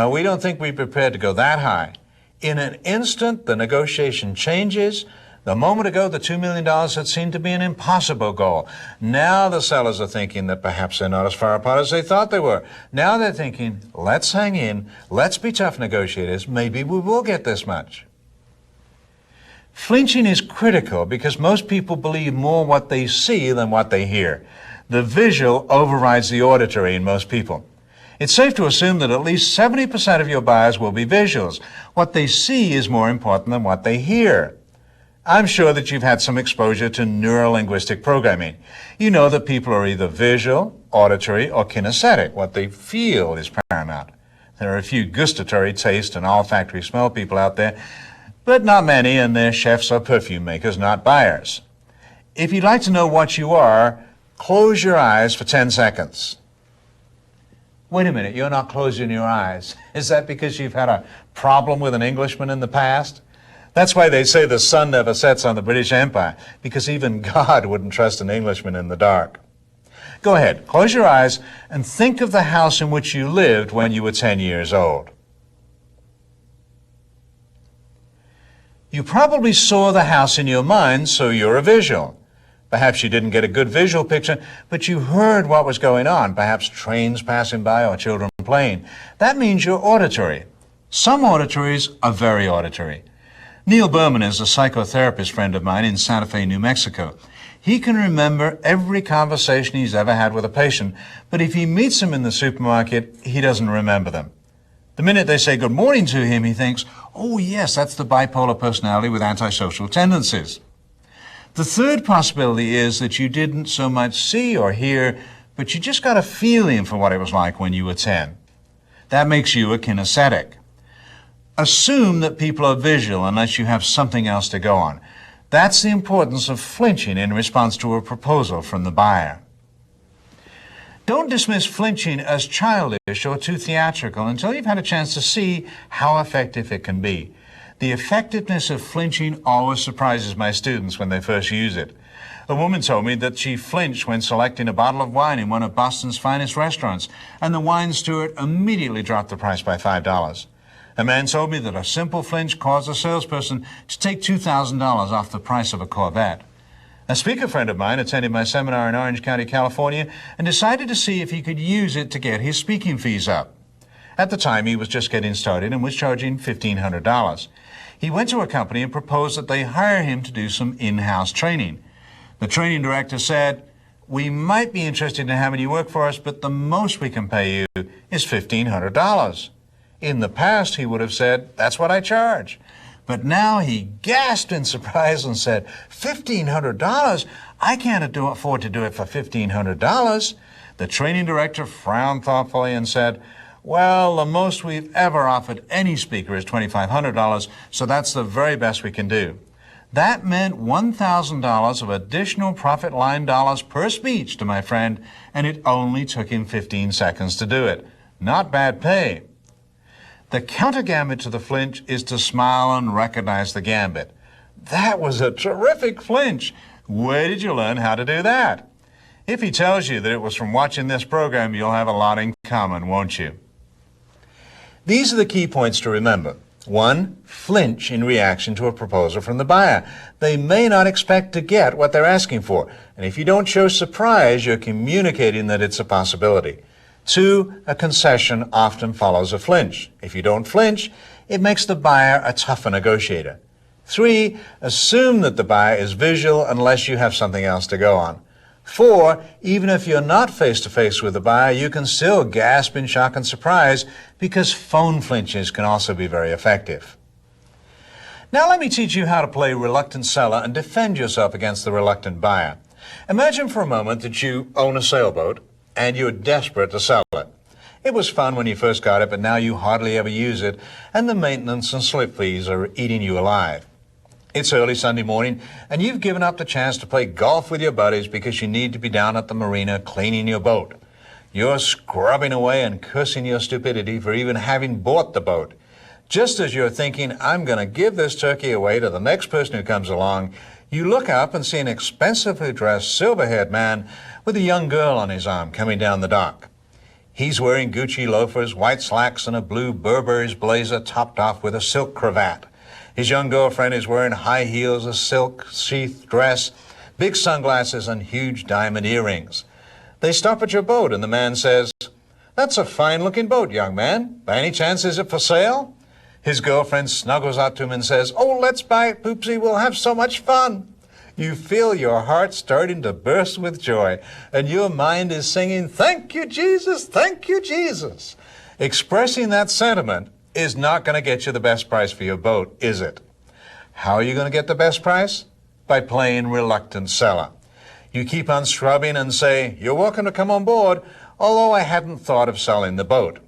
"We don't think we're prepared to go that high." In an instant, the negotiation changes. The moment ago, the $2 million had seemed to be an impossible goal. Now the sellers are thinking that perhaps they're not as far apart as they thought they were. Now they're thinking, let's hang in, let's be tough negotiators, maybe we will get this much. Flinching is critical because most people believe more what they see than what they hear. The visual overrides the auditory in most people. It's safe to assume that at least 70% of your buyers will be visuals. What they see is more important than what they hear. I'm sure that you've had some exposure to neurolinguistic programming. You know that people are either visual, auditory, or kinesthetic. What they feel is paramount. There are a few gustatory, taste, and olfactory smell people out there, but not many, and they're chefs or perfume makers, not buyers. If you'd like to know what you are, close your eyes for 10 seconds. Wait a minute, you're not closing your eyes. Is that because you've had a problem with an Englishman in the past? That's why they say the sun never sets on the British Empire, because even God wouldn't trust an Englishman in the dark. Go ahead, close your eyes and think of the house in which you lived when you were 10 years old. You probably saw the house in your mind, so you're a visual. Perhaps you didn't get a good visual picture, but you heard what was going on, perhaps trains passing by or children playing. That means you're auditory. Some auditories are very auditory. Neil Berman is a psychotherapist friend of mine in Santa Fe, New Mexico. He can remember every conversation he's ever had with a patient, but if he meets them in the supermarket, he doesn't remember them. The minute they say good morning to him, he thinks, oh yes, that's the bipolar personality with antisocial tendencies. The third possibility is that you didn't so much see or hear, but you just got a feeling for what it was like when you were 10. That makes you a kinesthetic. Assume that people are visual unless you have something else to go on. That's the importance of flinching in response to a proposal from the buyer. Don't dismiss flinching as childish or too theatrical until you've had a chance to see how effective it can be. The effectiveness of flinching always surprises my students when they first use it. A woman told me that she flinched when selecting a bottle of wine in one of Boston's finest restaurants, and the wine steward immediately dropped the price by $5. A man told me that a simple flinch caused a salesperson to take $2,000 off the price of a Corvette. A speaker friend of mine attended my seminar in Orange County, California, and decided to see if he could use it to get his speaking fees up. At the time, he was just getting started and was charging $1,500. He went to a company and proposed that they hire him to do some in-house training. The training director said, "We might be interested in having you work for us, but the most we can pay you is $1,500. In the past, he would have said, "That's what I charge." But now he gasped in surprise and said, $1,500? I can't afford to do it for $1,500. The training director frowned thoughtfully and said, "Well, the most we've ever offered any speaker is $2,500, so that's the very best we can do." That meant $1,000 of additional profit line dollars per speech to my friend, and it only took him 15 seconds to do it. Not bad pay. The counter gambit to the flinch is to smile and recognize the gambit. That was a terrific flinch. Where did you learn how to do that? If he tells you that it was from watching this program, you'll have a lot in common, won't you? These are the key points to remember. 1, flinch in reaction to a proposal from the buyer. They may not expect to get what they're asking for, and if you don't show surprise, you're communicating that it's a possibility. 2, a concession often follows a flinch. If you don't flinch, it makes the buyer a tougher negotiator. 3, assume that the buyer is visual unless you have something else to go on. 4, even if you're not face-to-face with the buyer, you can still gasp in shock and surprise because phone flinches can also be very effective. Now let me teach you how to play reluctant seller and defend yourself against the reluctant buyer. Imagine for a moment that you own a sailboat and you're desperate to sell it. It was fun when you first got it, but now you hardly ever use it, and the maintenance and slip fees are eating you alive. It's early Sunday morning, and you've given up the chance to play golf with your buddies because you need to be down at the marina cleaning your boat. You're scrubbing away and cursing your stupidity for even having bought the boat. Just as you're thinking, I'm going to give this turkey away to the next person who comes along, you look up and see an expensively dressed, silver-haired man with a young girl on his arm coming down the dock. He's wearing Gucci loafers, white slacks, and a blue Burberry's blazer topped off with a silk cravat. His young girlfriend is wearing high heels, a silk sheath dress, big sunglasses, and huge diamond earrings. They stop at your boat, and the man says, "That's a fine-looking boat, young man. By any chance, is it for sale?" His girlfriend snuggles out to him and says, "Oh, let's buy it, Poopsie. We'll have so much fun." You feel your heart starting to burst with joy, and your mind is singing, "Thank you, Jesus, thank you, Jesus." Expressing that sentiment is not going to get you the best price for your boat, is it? How are you going to get the best price? By playing reluctant seller. You keep on scrubbing and say, "You're welcome to come on board, although I hadn't thought of selling the boat."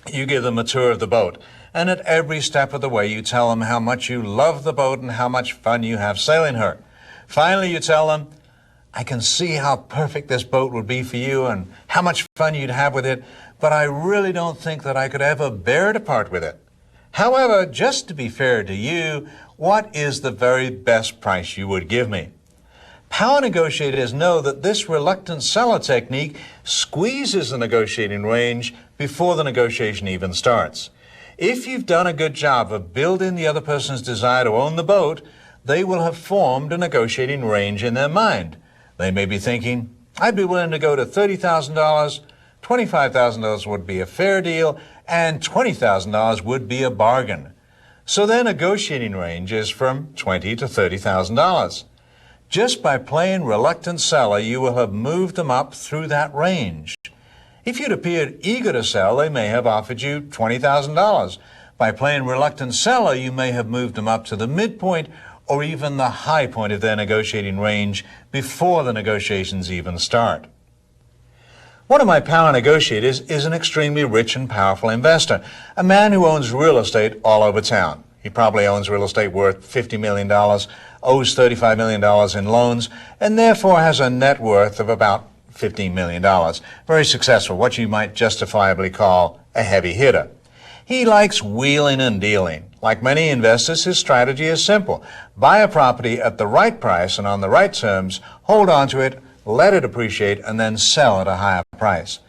You give them a tour of the boat, and at every step of the way you tell them how much you love the boat and how much fun you have sailing her. Finally, you tell them, "I can see how perfect this boat would be for you and how much fun you'd have with it, but I really don't think that I could ever bear to part with it. However, just to be fair to you, what is the very best price you would give me?" Power negotiators know that this reluctant seller technique squeezes the negotiating range before the negotiation even starts. If you've done a good job of building the other person's desire to own the boat, they will have formed a negotiating range in their mind. They may be thinking, "I'd be willing to go to $30,000, $25,000 would be a fair deal, and $20,000 would be a bargain. So their negotiating range is from $20,000 to $30,000. Just by playing reluctant seller, you will have moved them up through that range. If you'd appeared eager to sell, they may have offered you $20,000. By playing reluctant seller, you may have moved them up to the midpoint or even the high point of their negotiating range before the negotiations even start. One of my power negotiators is an extremely rich and powerful investor, a man who owns real estate all over town. He probably owns real estate worth $50 million, owes $35 million in loans, and therefore has a net worth of about $15 million. Very successful, what you might justifiably call a heavy hitter. He likes wheeling and dealing. Like many investors, his strategy is simple. Buy a property at the right price and on the right terms, hold on to it, let it appreciate, and then sell at a higher price.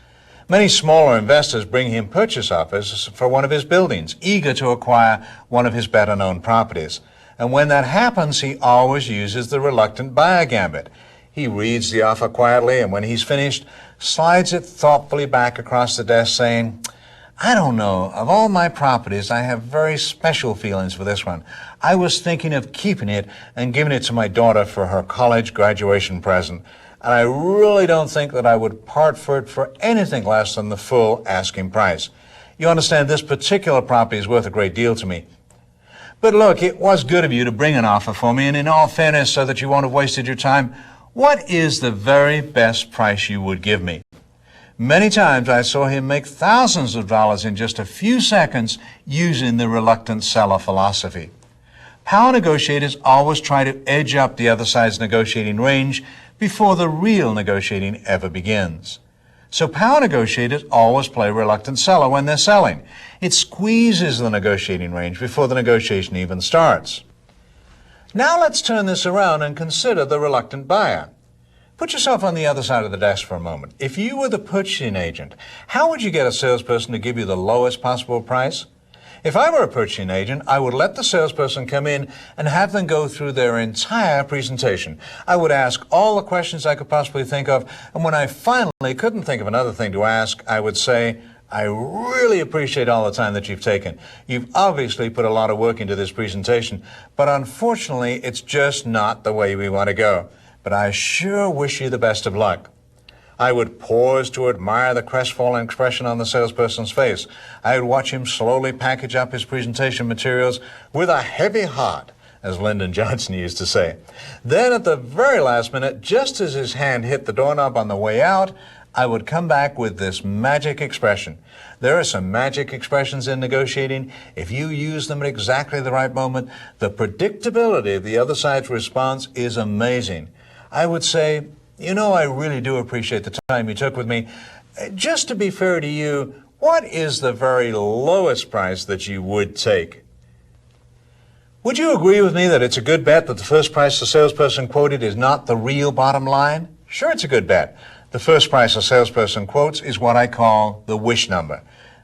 Many smaller investors bring him purchase offers for one of his buildings, eager to acquire one of his better-known properties. And when that happens, he always uses the reluctant buyer gambit. He reads the offer quietly, and when he's finished, slides it thoughtfully back across the desk, saying, I don't know, of all my properties, I have very special feelings for this one. I was thinking of keeping it and giving it to my daughter for her college graduation present, and I really don't think that I would part for it for anything less than the full asking price. You understand, this particular property is worth a great deal to me. But look, it was good of you to bring an offer for me, and in all fairness, so that you won't have wasted your time, what is the very best price you would give me? Many times I saw him make thousands of dollars in just a few seconds using the reluctant seller philosophy. Power negotiators always try to edge up the other side's negotiating range before the real negotiating ever begins. So power negotiators always play reluctant seller when they're selling. It squeezes the negotiating range before the negotiation even starts. Now let's turn this around and consider the reluctant buyer. Put yourself on the other side of the desk for a moment. If you were the purchasing agent, how would you get a salesperson to give you the lowest possible price? If I were a purchasing agent, I would let the salesperson come in and have them go through their entire presentation. I would ask all the questions I could possibly think of, and when I finally couldn't think of another thing to ask, I would say, I really appreciate all the time that you've taken. You've obviously put a lot of work into this presentation, but unfortunately, it's just not the way we want to go. But I sure wish you the best of luck. I would pause to admire the crestfallen expression on the salesperson's face. I would watch him slowly package up his presentation materials with a heavy heart, as Lyndon Johnson used to say. Then at the very last minute, just as his hand hit the doorknob on the way out, I would come back with this magic expression. There are some magic expressions in negotiating. If you use them at exactly the right moment, the predictability of the other side's response is amazing. I would say, you know, I really do appreciate the time you took with me. Just to be fair to you, what is the very lowest price that you would take? Would you agree with me that it's a good bet that the first price the salesperson quoted is not the real bottom line? Sure, it's a good bet. The first price a salesperson quotes is what I call the wish number.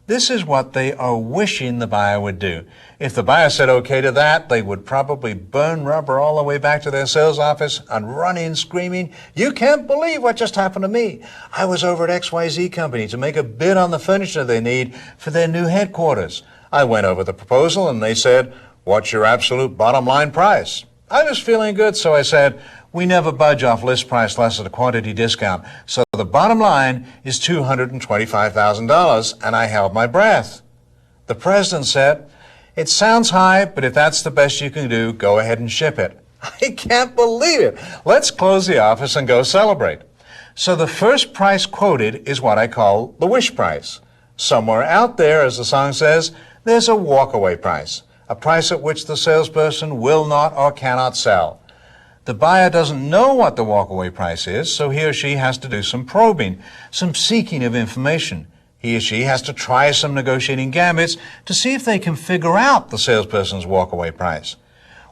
This is what they are wishing the buyer would do. If the buyer said okay to that, they would probably burn rubber all the way back to their sales office and run in screaming, you can't believe what just happened to me. I was over at XYZ Company to make a bid on the furniture they need for their new headquarters. I went over the proposal and they said, what's your absolute bottom line price? I was feeling good, so I said, we never budge off list price less than a quantity discount. So the bottom line is $225,000, and I held my breath. The president said, it sounds high, but if that's the best you can do, go ahead and ship it. I can't believe it. Let's close the office and go celebrate. So the first price quoted is what I call the wish price. Somewhere out there, as the song says, there's a walkaway price, a price at which the salesperson will not or cannot sell. The buyer doesn't know what the walkaway price is, so he or she has to do some probing, some seeking of information. He or she has to try some negotiating gambits to see if they can figure out the salesperson's walkaway price.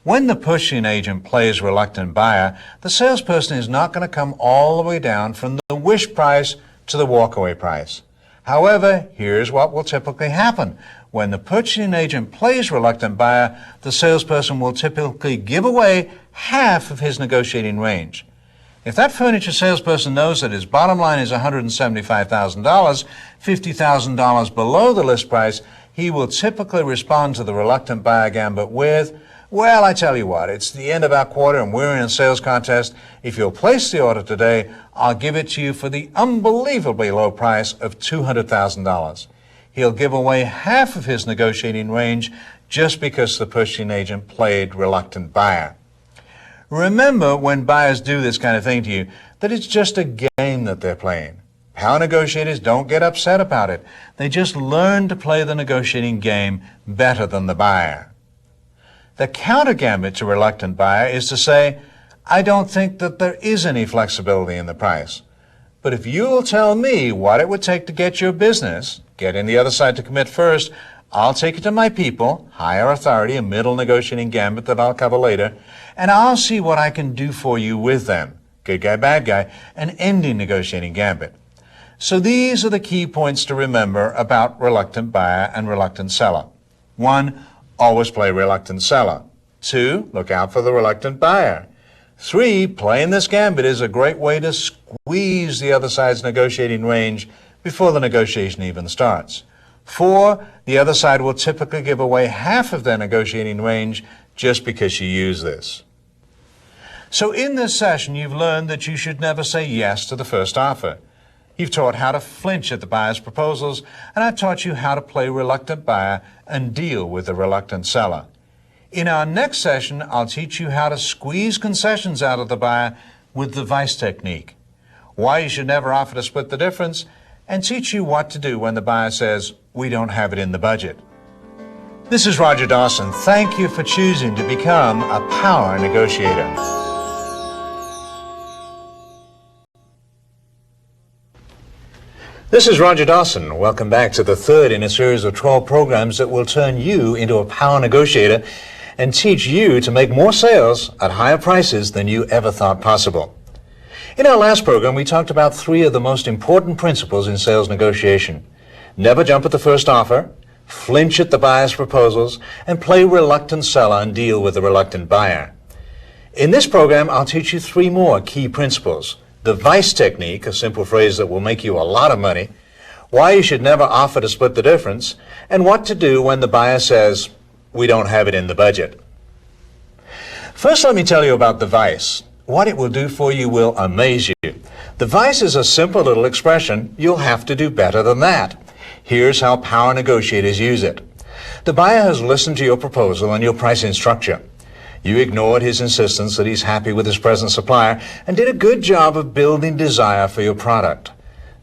When the pushing agent plays reluctant buyer, the salesperson is not going to come all the way down from the wish price to the walkaway price. However, here's what will typically happen. When the purchasing agent plays reluctant buyer, the salesperson will typically give away half of his negotiating range. If that furniture salesperson knows that his bottom line is $175,000, $50,000 below the list price, he will typically respond to the reluctant buyer gambit with, well, I tell you what, it's the end of our quarter and we're in a sales contest. If you'll place the order today, I'll give it to you for the unbelievably low price of $200,000. He'll give away half of his negotiating range just because the purchasing agent played reluctant buyer. Remember, when buyers do this kind of thing to you, that it's just a game that they're playing. Power negotiators don't get upset about it. They just learn to play the negotiating game better than the buyer. The counter gambit to reluctant buyer is to say, I don't think that there is any flexibility in the price. But if you'll tell me what it would take to get your business, getting the other side to commit first, I'll take it to my people, higher authority, a middle negotiating gambit that I'll cover later, and I'll see what I can do for you with them. Good guy, bad guy, an ending negotiating gambit. So these are the key points to remember about reluctant buyer and reluctant seller. 1, always play reluctant seller. 2, look out for the reluctant buyer. 3, playing this gambit is a great way to squeeze the other side's negotiating range before the negotiation even starts. 4, the other side will typically give away half of their negotiating range just because you use this. So in this session, you've learned that you should never say yes to the first offer. You've taught how to flinch at the buyer's proposals, and I've taught you how to play reluctant buyer and deal with the reluctant seller. In our next session, I'll teach you how to squeeze concessions out of the buyer with the vice technique, why you should never offer to split the difference, and teach you what to do when the buyer says, we don't have it in the budget. This is Roger Dawson. Thank you for choosing to become a power negotiator. This is Roger Dawson. Welcome back to the third in a series of 12 programs that will turn you into a power negotiator and teach you to make more sales at higher prices than you ever thought possible. In our last program, we talked about 3 of the most important principles in sales negotiation. Never jump at the first offer, flinch at the buyer's proposals, and play reluctant seller and deal with the reluctant buyer. In this program, I'll teach you 3 more key principles. The vice technique, a simple phrase that will make you a lot of money, why you should never offer to split the difference, and what to do when the buyer says, we don't have it in the budget. First, let me tell you about the vice. What it will do for you will amaze you. The vice is a simple little expression, you'll have to do better than that. Here's how power negotiators use it. The buyer has listened to your proposal and your pricing structure. You ignored his insistence that he's happy with his present supplier and did a good job of building desire for your product.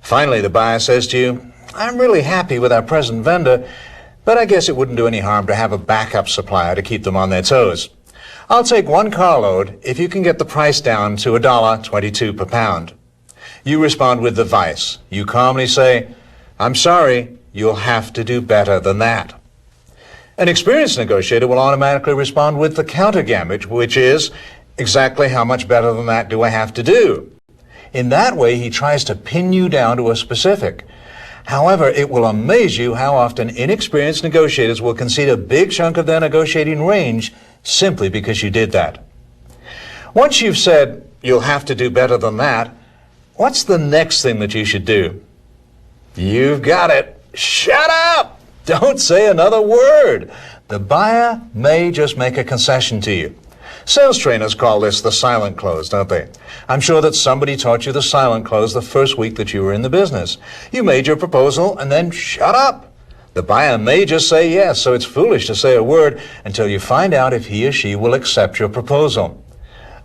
Finally, the buyer says to you, I'm really happy with our present vendor, but I guess it wouldn't do any harm to have a backup supplier to keep them on their toes. I'll take 1 carload if you can get the price down to $1.22 per pound. You respond with the vice. You calmly say, I'm sorry, you'll have to do better than that. An experienced negotiator will automatically respond with the counter gambit, which is, exactly how much better than that do I have to do? In that way, he tries to pin you down to a specific. However, it will amaze you how often inexperienced negotiators will concede a big chunk of their negotiating range simply because you did that. Once you've said, you'll have to do better than that, what's the next thing that you should do? You've got it. Shut up! Don't say another word. The buyer may just make a concession to you. Sales trainers call this the silent close, don't they? I'm sure that somebody taught you the silent close the first week that you were in the business. You made your proposal and then shut up. The buyer may just say yes, so it's foolish to say a word until you find out if he or she will accept your proposal.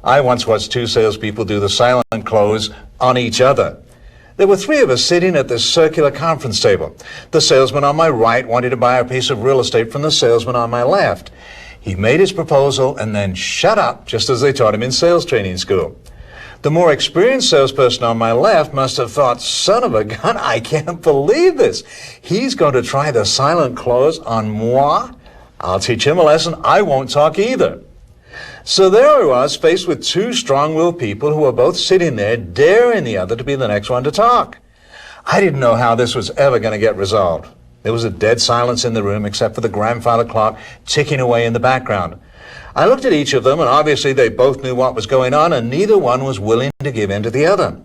I once watched 2 salespeople do the silent close on each other. There were 3 of us sitting at this circular conference table. The salesman on my right wanted to buy a piece of real estate from the salesman on my left. He made his proposal and then shut up, just as they taught him in sales training school. The more experienced salesperson on my left must have thought, son of a gun, I can't believe this. He's going to try the silent close on moi? I'll teach him a lesson. I won't talk either. So there I was, faced with 2 strong-willed people who were both sitting there, daring the other to be the next one to talk. I didn't know how this was ever going to get resolved. There was a dead silence in the room except for the grandfather clock ticking away in the background. I looked at each of them, and obviously they both knew what was going on, and neither one was willing to give in to the other.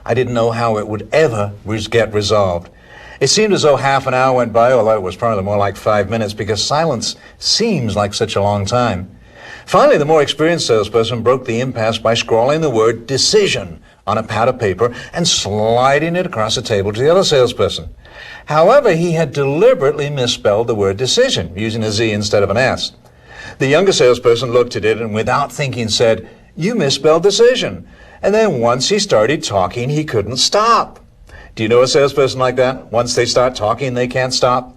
I didn't know how it would ever get resolved. It seemed as though half an hour went by, although it was probably more like 5 minutes, because silence seems like such a long time. Finally, the more experienced salesperson broke the impasse by scrawling the word decision on a pad of paper and sliding it across the table to the other salesperson. However, he had deliberately misspelled the word decision, using a Z instead of an S. The younger salesperson looked at it and without thinking said, "You misspelled decision." And then once he started talking, he couldn't stop. Do you know a salesperson like that? Once they start talking, they can't stop.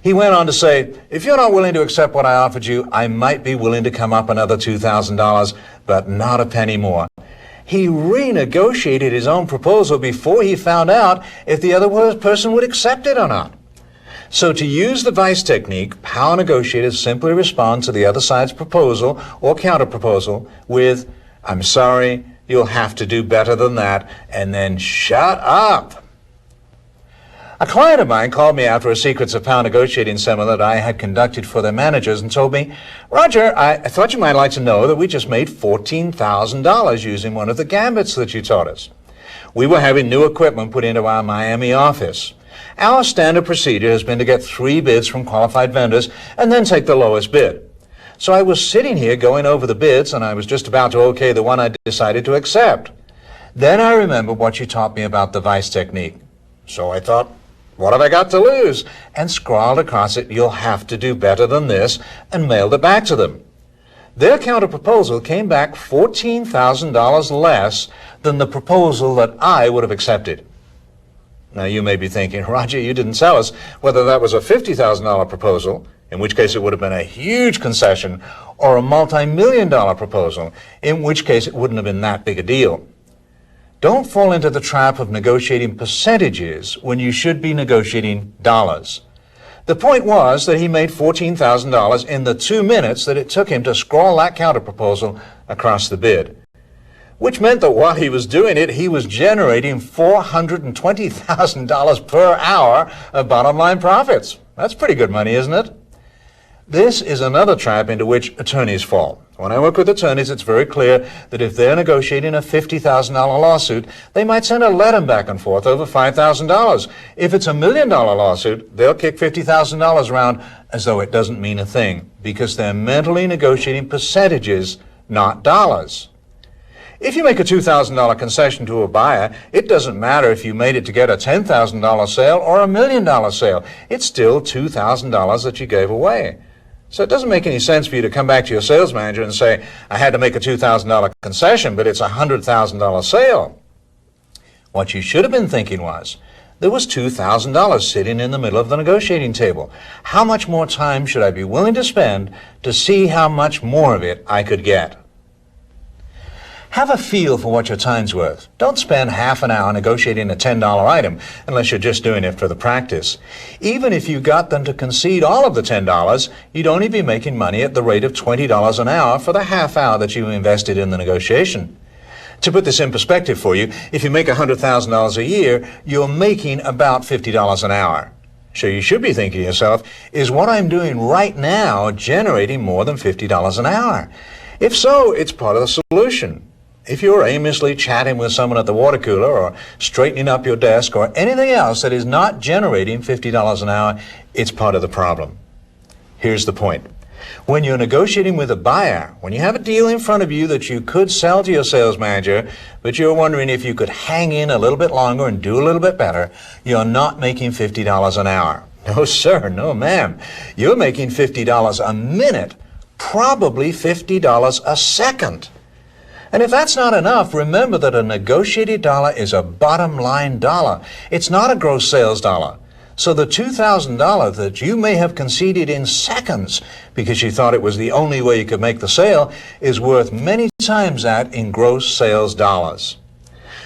He went on to say, "If you're not willing to accept what I offered you, I might be willing to come up another $2,000, but not a penny more." He renegotiated his own proposal before he found out if the other person would accept it or not. So to use the vice technique, power negotiators simply respond to the other side's proposal or counterproposal with, "I'm sorry, you'll have to do better than that," and then shut up. A client of mine called me after a Secrets of Power Negotiating seminar that I had conducted for their managers and told me, "Roger, I thought you might like to know that we just made $14,000 using one of the gambits that you taught us. We were having new equipment put into our Miami office. Our standard procedure has been to get 3 bids from qualified vendors and then take the lowest bid. So I was sitting here going over the bids, and I was just about to okay the one I decided to accept. Then I remembered what you taught me about the vice technique. So I thought, what have I got to lose? And scrawled across it, "You'll have to do better than this," and mailed it back to them. Their counterproposal came back $14,000 less than the proposal that I would have accepted. Now you may be thinking, "Roger, you didn't tell us whether that was a $50,000 proposal, in which case it would have been a huge concession, or a multi-million-dollar proposal, in which case it wouldn't have been that big a deal." Don't fall into the trap of negotiating percentages when you should be negotiating dollars. The point was that he made $14,000 in the 2 minutes that it took him to scrawl that counterproposal across the bid, which meant that while he was doing it, he was generating $420,000 per hour of bottom line profits. That's pretty good money, isn't it? This is another trap into which attorneys fall. When I work with attorneys, it's very clear that if they're negotiating a $50,000 lawsuit, they might send a letter back and forth over $5,000. If it's a $1 million lawsuit, they'll kick $50,000 around as though it doesn't mean a thing, because they're mentally negotiating percentages, not dollars. If you make a $2,000 concession to a buyer, it doesn't matter if you made it to get a $10,000 sale or a $1 million sale. It's still $2,000 that you gave away. So it doesn't make any sense for you to come back to your sales manager and say, "I had to make a $2,000 concession, but it's a $100,000 sale." What you should have been thinking was, there was $2,000 sitting in the middle of the negotiating table. How much more time should I be willing to spend to see how much more of it I could get? Have a feel for what your time's worth. Don't spend half an hour negotiating a $10 item unless you're just doing it for the practice. Even if you got them to concede all of the $10, you'd only be making money at the rate of $20 an hour for the half hour that you invested in the negotiation. To put this in perspective for you, if you make $100,000 a year, you're making about $50 an hour. So you should be thinking to yourself, is what I'm doing right now generating more than $50 an hour? If so, it's part of the solution. If you're aimlessly chatting with someone at the water cooler or straightening up your desk or anything else that is not generating $50 an hour, it's part of the problem. Here's the point. When you're negotiating with a buyer, when you have a deal in front of you that you could sell to your sales manager, but you're wondering if you could hang in a little bit longer and do a little bit better, you're not making $50 an hour. No, sir, no, ma'am. You're making $50 a minute, probably $50 a second. And if that's not enough, remember that a negotiated dollar is a bottom line dollar. It's not a gross sales dollar. So the $2,000 that you may have conceded in seconds because you thought it was the only way you could make the sale is worth many times that in gross sales dollars.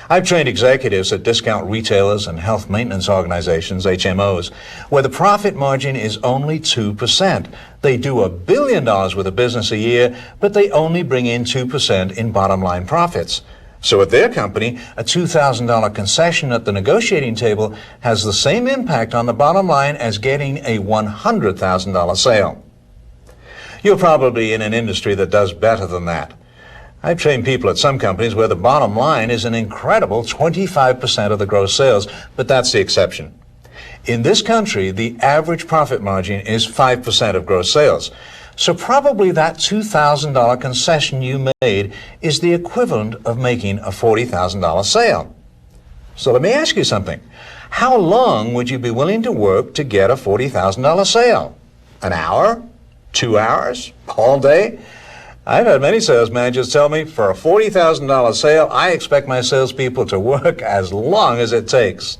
I've trained executives at discount retailers and health maintenance organizations, HMOs, where the profit margin is only 2%. They do $1 billion worth of business a year, but they only bring in 2% in bottom line profits. So at their company, a $2,000 concession at the negotiating table has the same impact on the bottom line as getting a $100,000 sale. You're probably in an industry that does better than that. I've trained people at some companies where the bottom line is an incredible 25% of the gross sales, but that's the exception. In this country, the average profit margin is 5% of gross sales. So probably that $2,000 concession you made is the equivalent of making a $40,000 sale. So let me ask you something. How long would you be willing to work to get a $40,000 sale? An hour? 2 hours? All day? I've had many sales managers tell me, for a $40,000 sale, I expect my salespeople to work as long as it takes.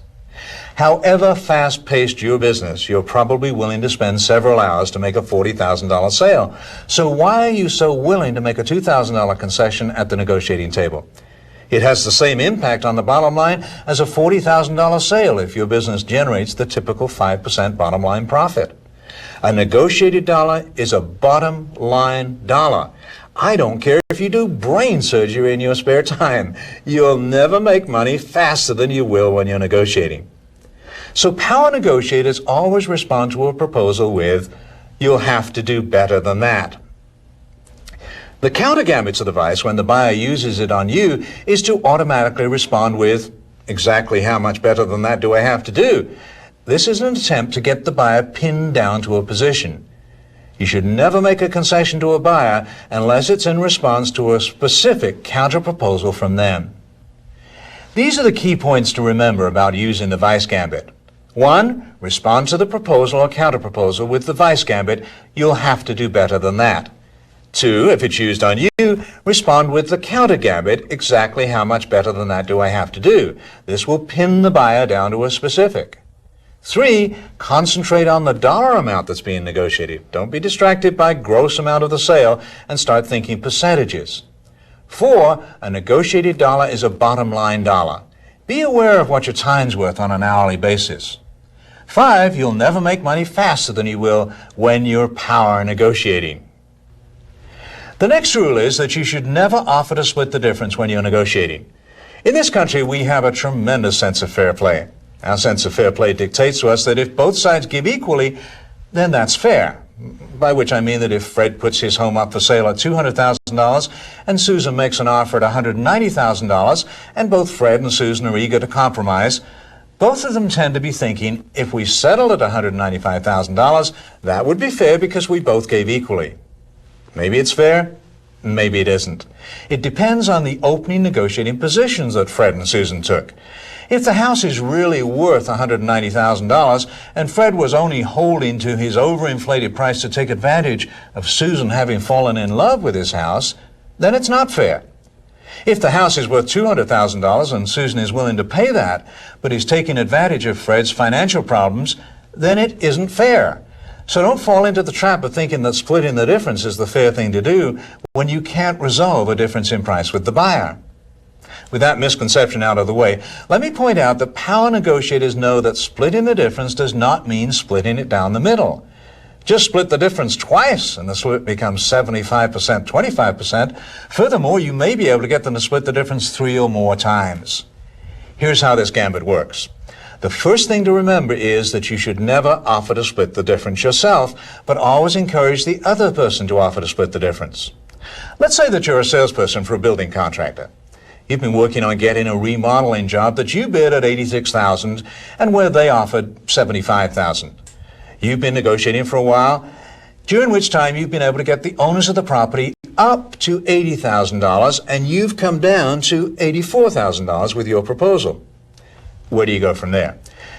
However fast-paced your business, you're probably willing to spend several hours to make a $40,000 sale. So why are you so willing to make a $2,000 concession at the negotiating table? It has the same impact on the bottom line as a $40,000 sale if your business generates the typical 5% bottom line profit. A negotiated dollar is a bottom line dollar. I don't care if you do brain surgery in your spare time. You'll never make money faster than you will when you're negotiating. So power negotiators always respond to a proposal with, "You'll have to do better than that." The counter-gambit's advice when the buyer uses it on you is to automatically respond with, "Exactly how much better than that do I have to do?" This is an attempt to get the buyer pinned down to a position. You should never make a concession to a buyer unless it's in response to a specific counter-proposal from them. These are the key points to remember about using the vice gambit. 1. Respond to the proposal or counter-proposal with the vice gambit, "You'll have to do better than that." 2. If it's used on you, respond with the counter gambit, "Exactly how much better than that do I have to do?" This will pin the buyer down to a specific. 3. Concentrate on the dollar amount that's being negotiated. Don't be distracted by gross amount of the sale and start thinking percentages. 4. A negotiated dollar is a bottom line dollar. Be aware of what your time's worth on an hourly basis. 5. You'll never make money faster than you will when you're power negotiating. The next rule is that you should never offer to split the difference when you're negotiating. In this country, we have a tremendous sense of fair play. Our sense of fair play dictates to us that if both sides give equally, then that's fair. By which I mean that if Fred puts his home up for sale at $200,000 and Susan makes an offer at $190,000 and both Fred and Susan are eager to compromise, both of them tend to be thinking, if we settled at $195,000, that would be fair because we both gave equally. Maybe it's fair, maybe it isn't. It depends on the opening negotiating positions that Fred and Susan took. If the house is really worth $190,000 and Fred was only holding to his overinflated price to take advantage of Susan having fallen in love with his house, then it's not fair. If the house is worth $200,000 and Susan is willing to pay that, but is taking advantage of Fred's financial problems, then it isn't fair. So don't fall into the trap of thinking that splitting the difference is the fair thing to do when you can't resolve a difference in price with the buyer. With that misconception out of the way, let me point out that power negotiators know that splitting the difference does not mean splitting it down the middle. Just split the difference twice and the split becomes 75%, 25%. Furthermore, you may be able to get them to split the difference 3 or more times. Here's how this gambit works. The first thing to remember is that you should never offer to split the difference yourself, but always encourage the other person to offer to split the difference. Let's say that you're a salesperson for a building contractor. You've been working on getting a remodeling job that you bid at $86,000 and where they offered $75,000. You've been negotiating for a while, during which time you've been able to get the owners of the property up to $80,000 and you've come down to $84,000 with your proposal. Where do you go from there?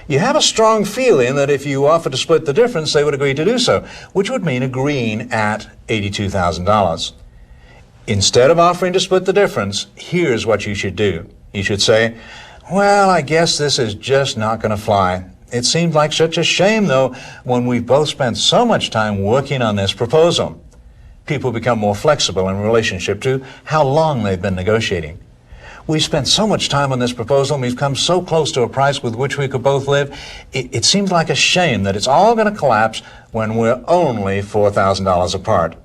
You have a strong feeling that if you offer to split the difference, they would agree to do so, which would mean agreeing at $82,000. Instead of offering to split the difference, here's what you should do. You should say, "Well, I guess this is just not going to fly. It seems like such a shame, though, when we've both spent so much time working on this proposal." People become more flexible in relationship to how long they've been negotiating. We spent so much time on this proposal and we've come so close to a price with which we could both live. It seems like a shame that it's all going to collapse when we're only $4,000 apart.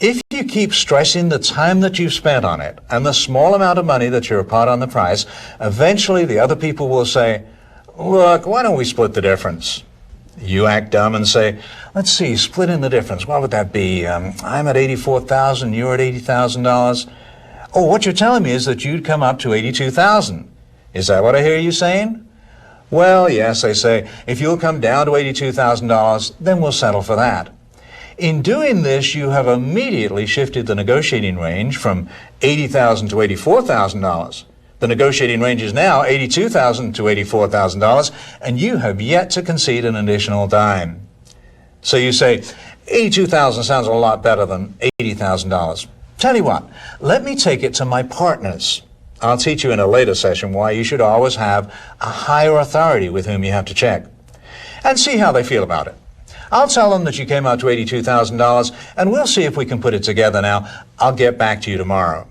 If you you keep stressing the time that you've spent on it and the small amount of money that you're apart on the price, eventually the other people will say, look, why don't we split the difference? You act dumb and say, let's see, split in the difference. What would that be? I'm at $84,000, you're at $80,000. Oh, what you're telling me is that you'd come up to $82,000. Is that what I hear you saying? Well, yes, they say, if you'll come down to $82,000, then we'll settle for that. In doing this, you have immediately shifted the negotiating range from $80,000 to $84,000. The negotiating range is now $82,000 to $84,000, and you have yet to concede an additional dime. So you say, $82,000 sounds a lot better than $80,000. Tell you what, let me take it to my partners. I'll teach you in a later session why you should always have a higher authority with whom you have to check. And see how they feel about it. I'll tell them that you came out to $82,000, and we'll see if we can put it together now. I'll get back to you tomorrow.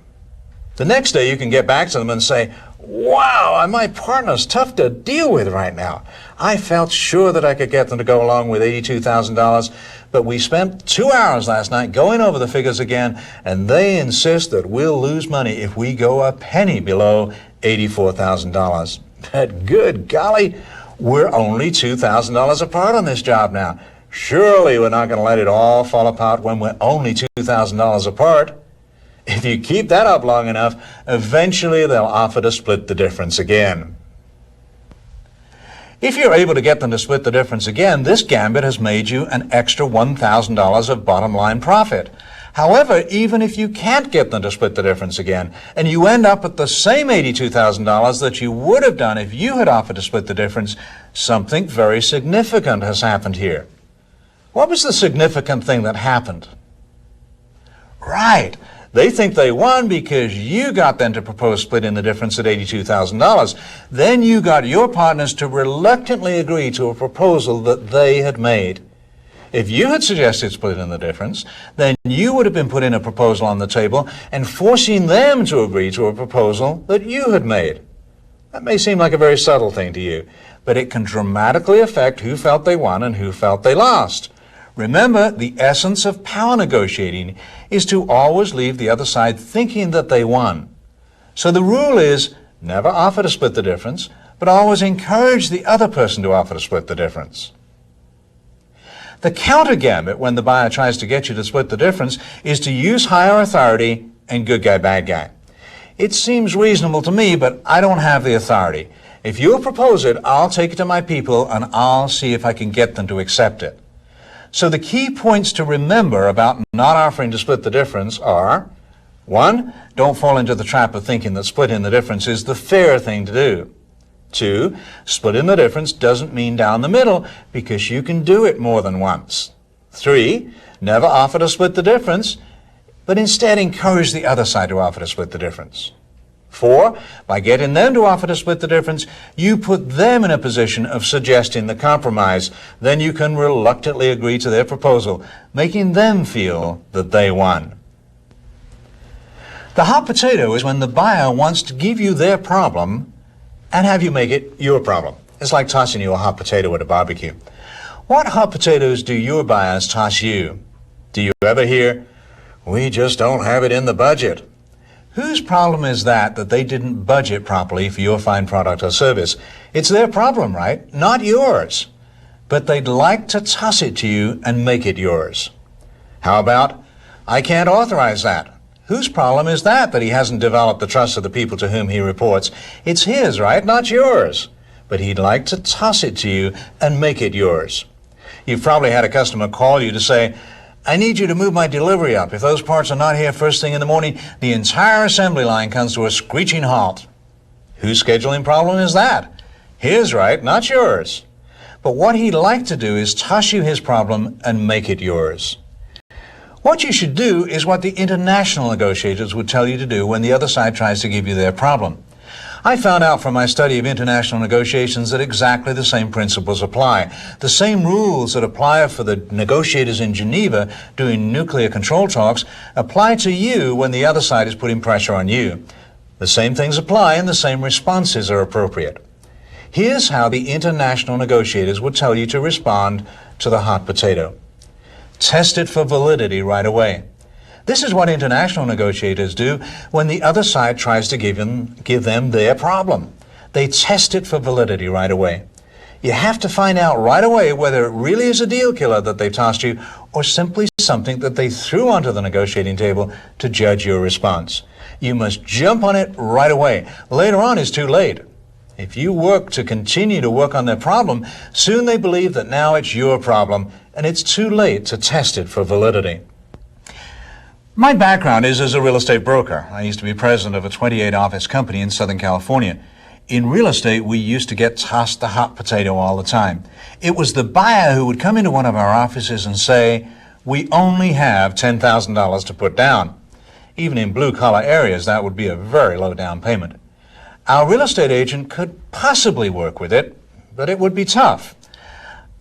The next day you can get back to them and say, wow, my partner's tough to deal with right now. I felt sure that I could get them to go along with $82,000, but we spent 2 hours last night going over the figures again, and they insist that we'll lose money if we go a penny below $84,000. But good golly, we're only $2,000 apart on this job now. Surely we're not going to let it all fall apart when we're only $2,000 apart. If you keep that up long enough, eventually they'll offer to split the difference again. If you're able to get them to split the difference again, this gambit has made you an extra $1,000 of bottom line profit. However, even if you can't get them to split the difference again, and you end up at the same $82,000 that you would have done if you had offered to split the difference, something very significant has happened here. What was the significant thing that happened? Right. They think they won because you got them to propose splitting the difference at $82,000. Then you got your partners to reluctantly agree to a proposal that they had made. If you had suggested splitting the difference, then you would have been putting a proposal on the table and forcing them to agree to a proposal that you had made. That may seem like a very subtle thing to you, but it can dramatically affect who felt they won and who felt they lost. Remember, the essence of power negotiating is to always leave the other side thinking that they won. So the rule is never offer to split the difference, but always encourage the other person to offer to split the difference. The counter gambit when the buyer tries to get you to split the difference is to use higher authority and good guy, bad guy. It seems reasonable to me, but I don't have the authority. If you'll propose it, I'll take it to my people and I'll see if I can get them to accept it. So the key points to remember about not offering to split the difference are, 1, don't fall into the trap of thinking that splitting the difference is the fair thing to do. 2, splitting the difference doesn't mean down the middle because you can do it more than once. 3, never offer to split the difference, but instead encourage the other side to offer to split the difference. 4, by getting them to offer to split the difference, you put them in a position of suggesting the compromise. Then you can reluctantly agree to their proposal, making them feel that they won. The hot potato is when the buyer wants to give you their problem and have you make it your problem. It's like tossing you a hot potato at a barbecue. What hot potatoes do your buyers toss you? Do you ever hear, "We just don't have it in the budget"? Whose problem is that they didn't budget properly for your fine product or service? It's their problem, right? Not yours. But they'd like to toss it to you and make it yours. How about, "I can't authorize that"? Whose problem is that he hasn't developed the trust of the people to whom he reports? It's his, right? Not yours. But he'd like to toss it to you and make it yours. You've probably had a customer call you to say, "I need you to move my delivery up. If those parts are not here first thing in the morning, the entire assembly line comes to a screeching halt." Whose scheduling problem is that? His, right? Not yours. But what he'd like to do is toss you his problem and make it yours. What you should do is what the international negotiators would tell you to do when the other side tries to give you their problem. I found out from my study of international negotiations that exactly the same principles apply. The same rules that apply for the negotiators in Geneva doing nuclear control talks apply to you when the other side is putting pressure on you. The same things apply and the same responses are appropriate. Here's how the international negotiators would tell you to respond to the hot potato. Test it for validity right away. This is what international negotiators do when the other side tries to give them their problem. They test it for validity right away. You have to find out right away whether it really is a deal killer that they've tossed you or simply something that they threw onto the negotiating table to judge your response. You must jump on it right away. Later on is too late. If you work to continue to work on their problem, soon they believe that now it's your problem and it's too late to test it for validity. My background is as a real estate broker. I used to be president of a 28-office company in Southern California. In real estate, we used to get tossed the hot potato all the time. It was the buyer who would come into one of our offices and say, "We only have $10,000 to put down." Even in blue-collar areas, that would be a very low down payment. Our real estate agent could possibly work with it, but it would be tough.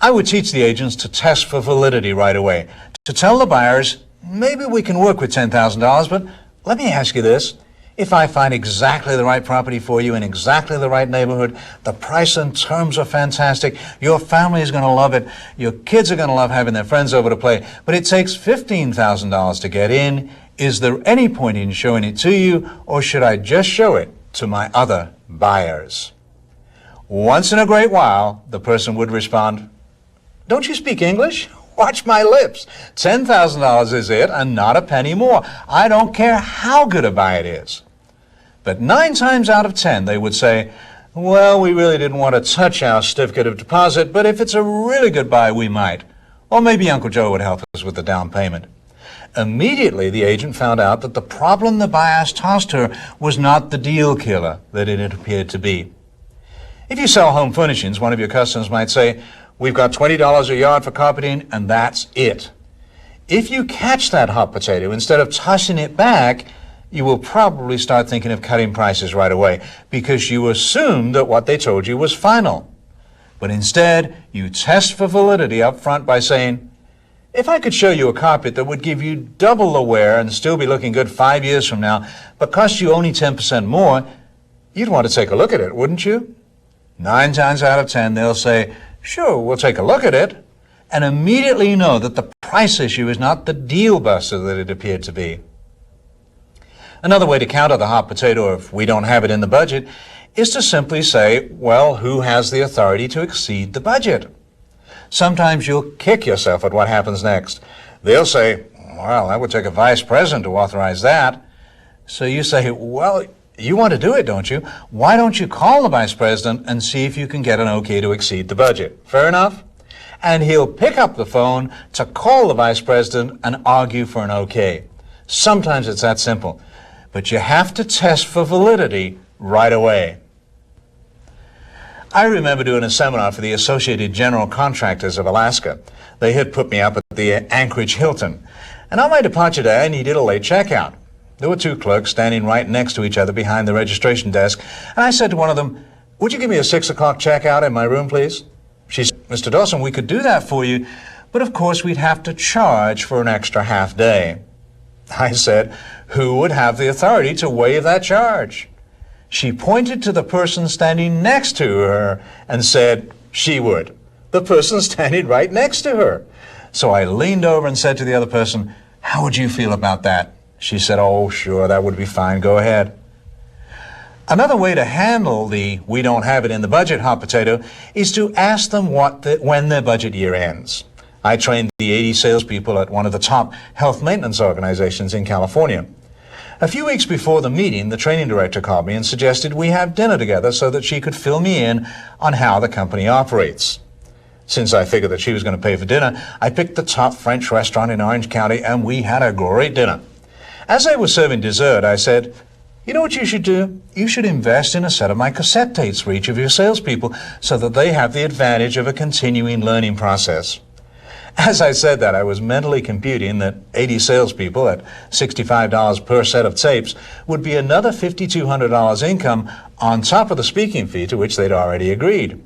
I would teach the agents to test for validity right away, to tell the buyers, maybe we can work with $10,000, but let me ask you this. If I find exactly the right property for you in exactly the right neighborhood, the price and terms are fantastic, your family is going to love it, your kids are going to love having their friends over to play, but it takes $15,000 to get in, is there any point in showing it to you, or should I just show it to my other buyers? Once in a great while, the person would respond, "Don't you speak English? Watch my lips. $10,000 is it, and not a penny more. I don't care how good a buy it is." But 9 times out of 10, they would say, "Well, we really didn't want to touch our certificate of deposit, but if it's a really good buy, we might. Or maybe Uncle Joe would help us with the down payment." Immediately, the agent found out that the problem the buyers tossed her was not the deal killer that it had appeared to be. If you sell home furnishings, one of your customers might say, "We've got $20 a yard for carpeting, and that's it." If you catch that hot potato, instead of tossing it back, you will probably start thinking of cutting prices right away because you assumed that what they told you was final. But instead, you test for validity up front by saying, "If I could show you a carpet that would give you double the wear and still be looking good 5 years from now, but cost you only 10% more, you'd want to take a look at it, wouldn't you?" 9 times out of 10, they'll say, "Sure, we'll take a look at it," and immediately know that the price issue is not the deal buster that it appeared to be. Another way to counter the hot potato if we don't have it in the budget is to simply say, well, who has the authority to exceed the budget? Sometimes you'll kick yourself at what happens next. They'll say, "Well, that would take a vice president to authorize that." So you say, "Well, you want to do it, don't you? Why don't you call the vice president and see if you can get an okay to exceed the budget?" Fair enough? And he'll pick up the phone to call the vice president and argue for an okay. Sometimes it's that simple. But you have to test for validity right away. I remember doing a seminar for the Associated General Contractors of Alaska. They had put me up at the Anchorage Hilton. And on my departure day, I needed a late checkout. There were 2 clerks standing right next to each other behind the registration desk. And I said to one of them, "Would you give me a 6 o'clock checkout in my room, please?" She said, "Mr. Dawson, we could do that for you, but of course we'd have to charge for an extra half day." I said, "Who would have the authority to waive that charge?" She pointed to the person standing next to her and said she would. The person standing right next to her. So I leaned over and said to the other person, "How would you feel about that?" She said, "Oh, sure, that would be fine. Go ahead." Another way to handle the "we don't have it in the budget" hot potato is to ask them when their budget year ends. I trained the 80 salespeople at one of the top health maintenance organizations in California. A few weeks before the meeting, the training director called me and suggested we have dinner together so that she could fill me in on how the company operates. Since I figured that she was going to pay for dinner, I picked the top French restaurant in Orange County and we had a great dinner. As I was serving dessert, I said, "You know what you should do? You should invest in a set of my cassette tapes for each of your salespeople so that they have the advantage of a continuing learning process." As I said that, I was mentally computing that 80 salespeople at $65 per set of tapes would be another $5,200 income on top of the speaking fee to which they'd already agreed.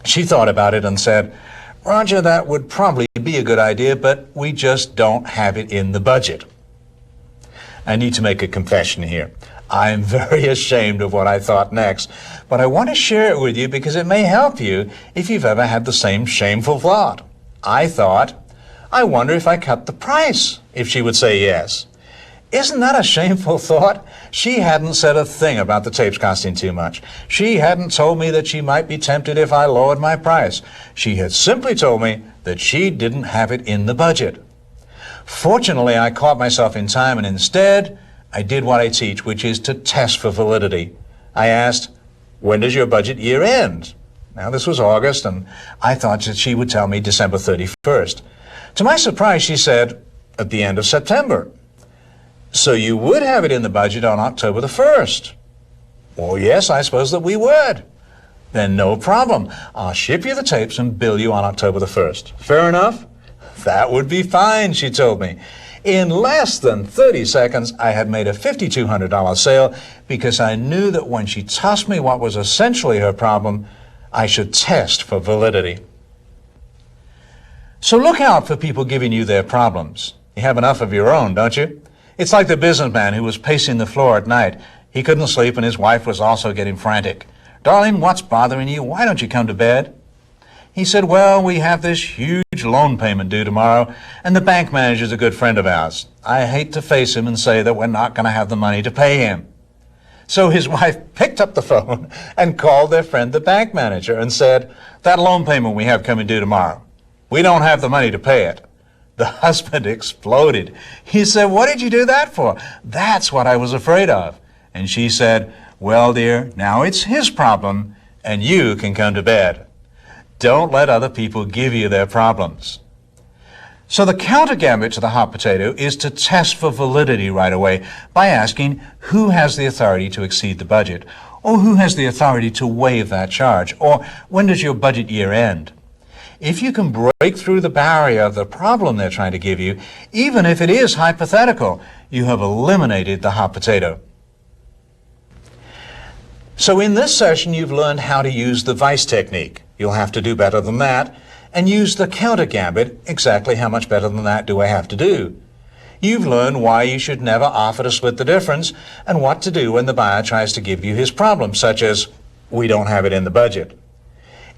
She thought about it and said, "Roger, that would probably be a good idea, but we just don't have it in the budget." I need to make a confession here. I'm very ashamed of what I thought next, but I want to share it with you because it may help you if you've ever had the same shameful thought. I thought, I wonder if I cut the price, if she would say yes. Isn't that a shameful thought? She hadn't said a thing about the tapes costing too much. She hadn't told me that she might be tempted if I lowered my price. She had simply told me that she didn't have it in the budget. Fortunately, I caught myself in time, and instead, I did what I teach, which is to test for validity. I asked, when does your budget year end? Now, this was August, and I thought that she would tell me December 31st. To my surprise, she said, at the end of September. So you would have it in the budget on October the 1st? Well, yes, I suppose that we would. Then no problem. I'll ship you the tapes and bill you on October the 1st. Fair enough? That would be fine, she told me. In less than 30 seconds, I had made a $5,200 sale because I knew that when she tossed me what was essentially her problem, I should test for validity. So look out for people giving you their problems. You have enough of your own, don't you? It's like the businessman who was pacing the floor at night. He couldn't sleep, and his wife was also getting frantic. Darling, what's bothering you? Why don't you come to bed? He said, well, we have this huge loan payment due tomorrow, and the bank manager's a good friend of ours. I hate to face him and say that we're not going to have the money to pay him. So his wife picked up the phone and called their friend, the bank manager, and said, that loan payment we have coming due tomorrow, we don't have the money to pay it. The husband exploded. He said, what did you do that for? That's what I was afraid of. And she said, well, dear, now it's his problem, and you can come to bed. Don't let other people give you their problems. So the counter gambit to the hot potato is to test for validity right away by asking who has the authority to exceed the budget, or who has the authority to waive that charge, or when does your budget year end? If you can break through the barrier of the problem they're trying to give you, even if it is hypothetical, you have eliminated the hot potato. So in this session, you've learned how to use the vice technique. You'll have to do better than that, and use the counter gambit. Exactly how much better than that do I have to do? You've learned why you should never offer to split the difference, and what to do when the buyer tries to give you his problem, such as, we don't have it in the budget.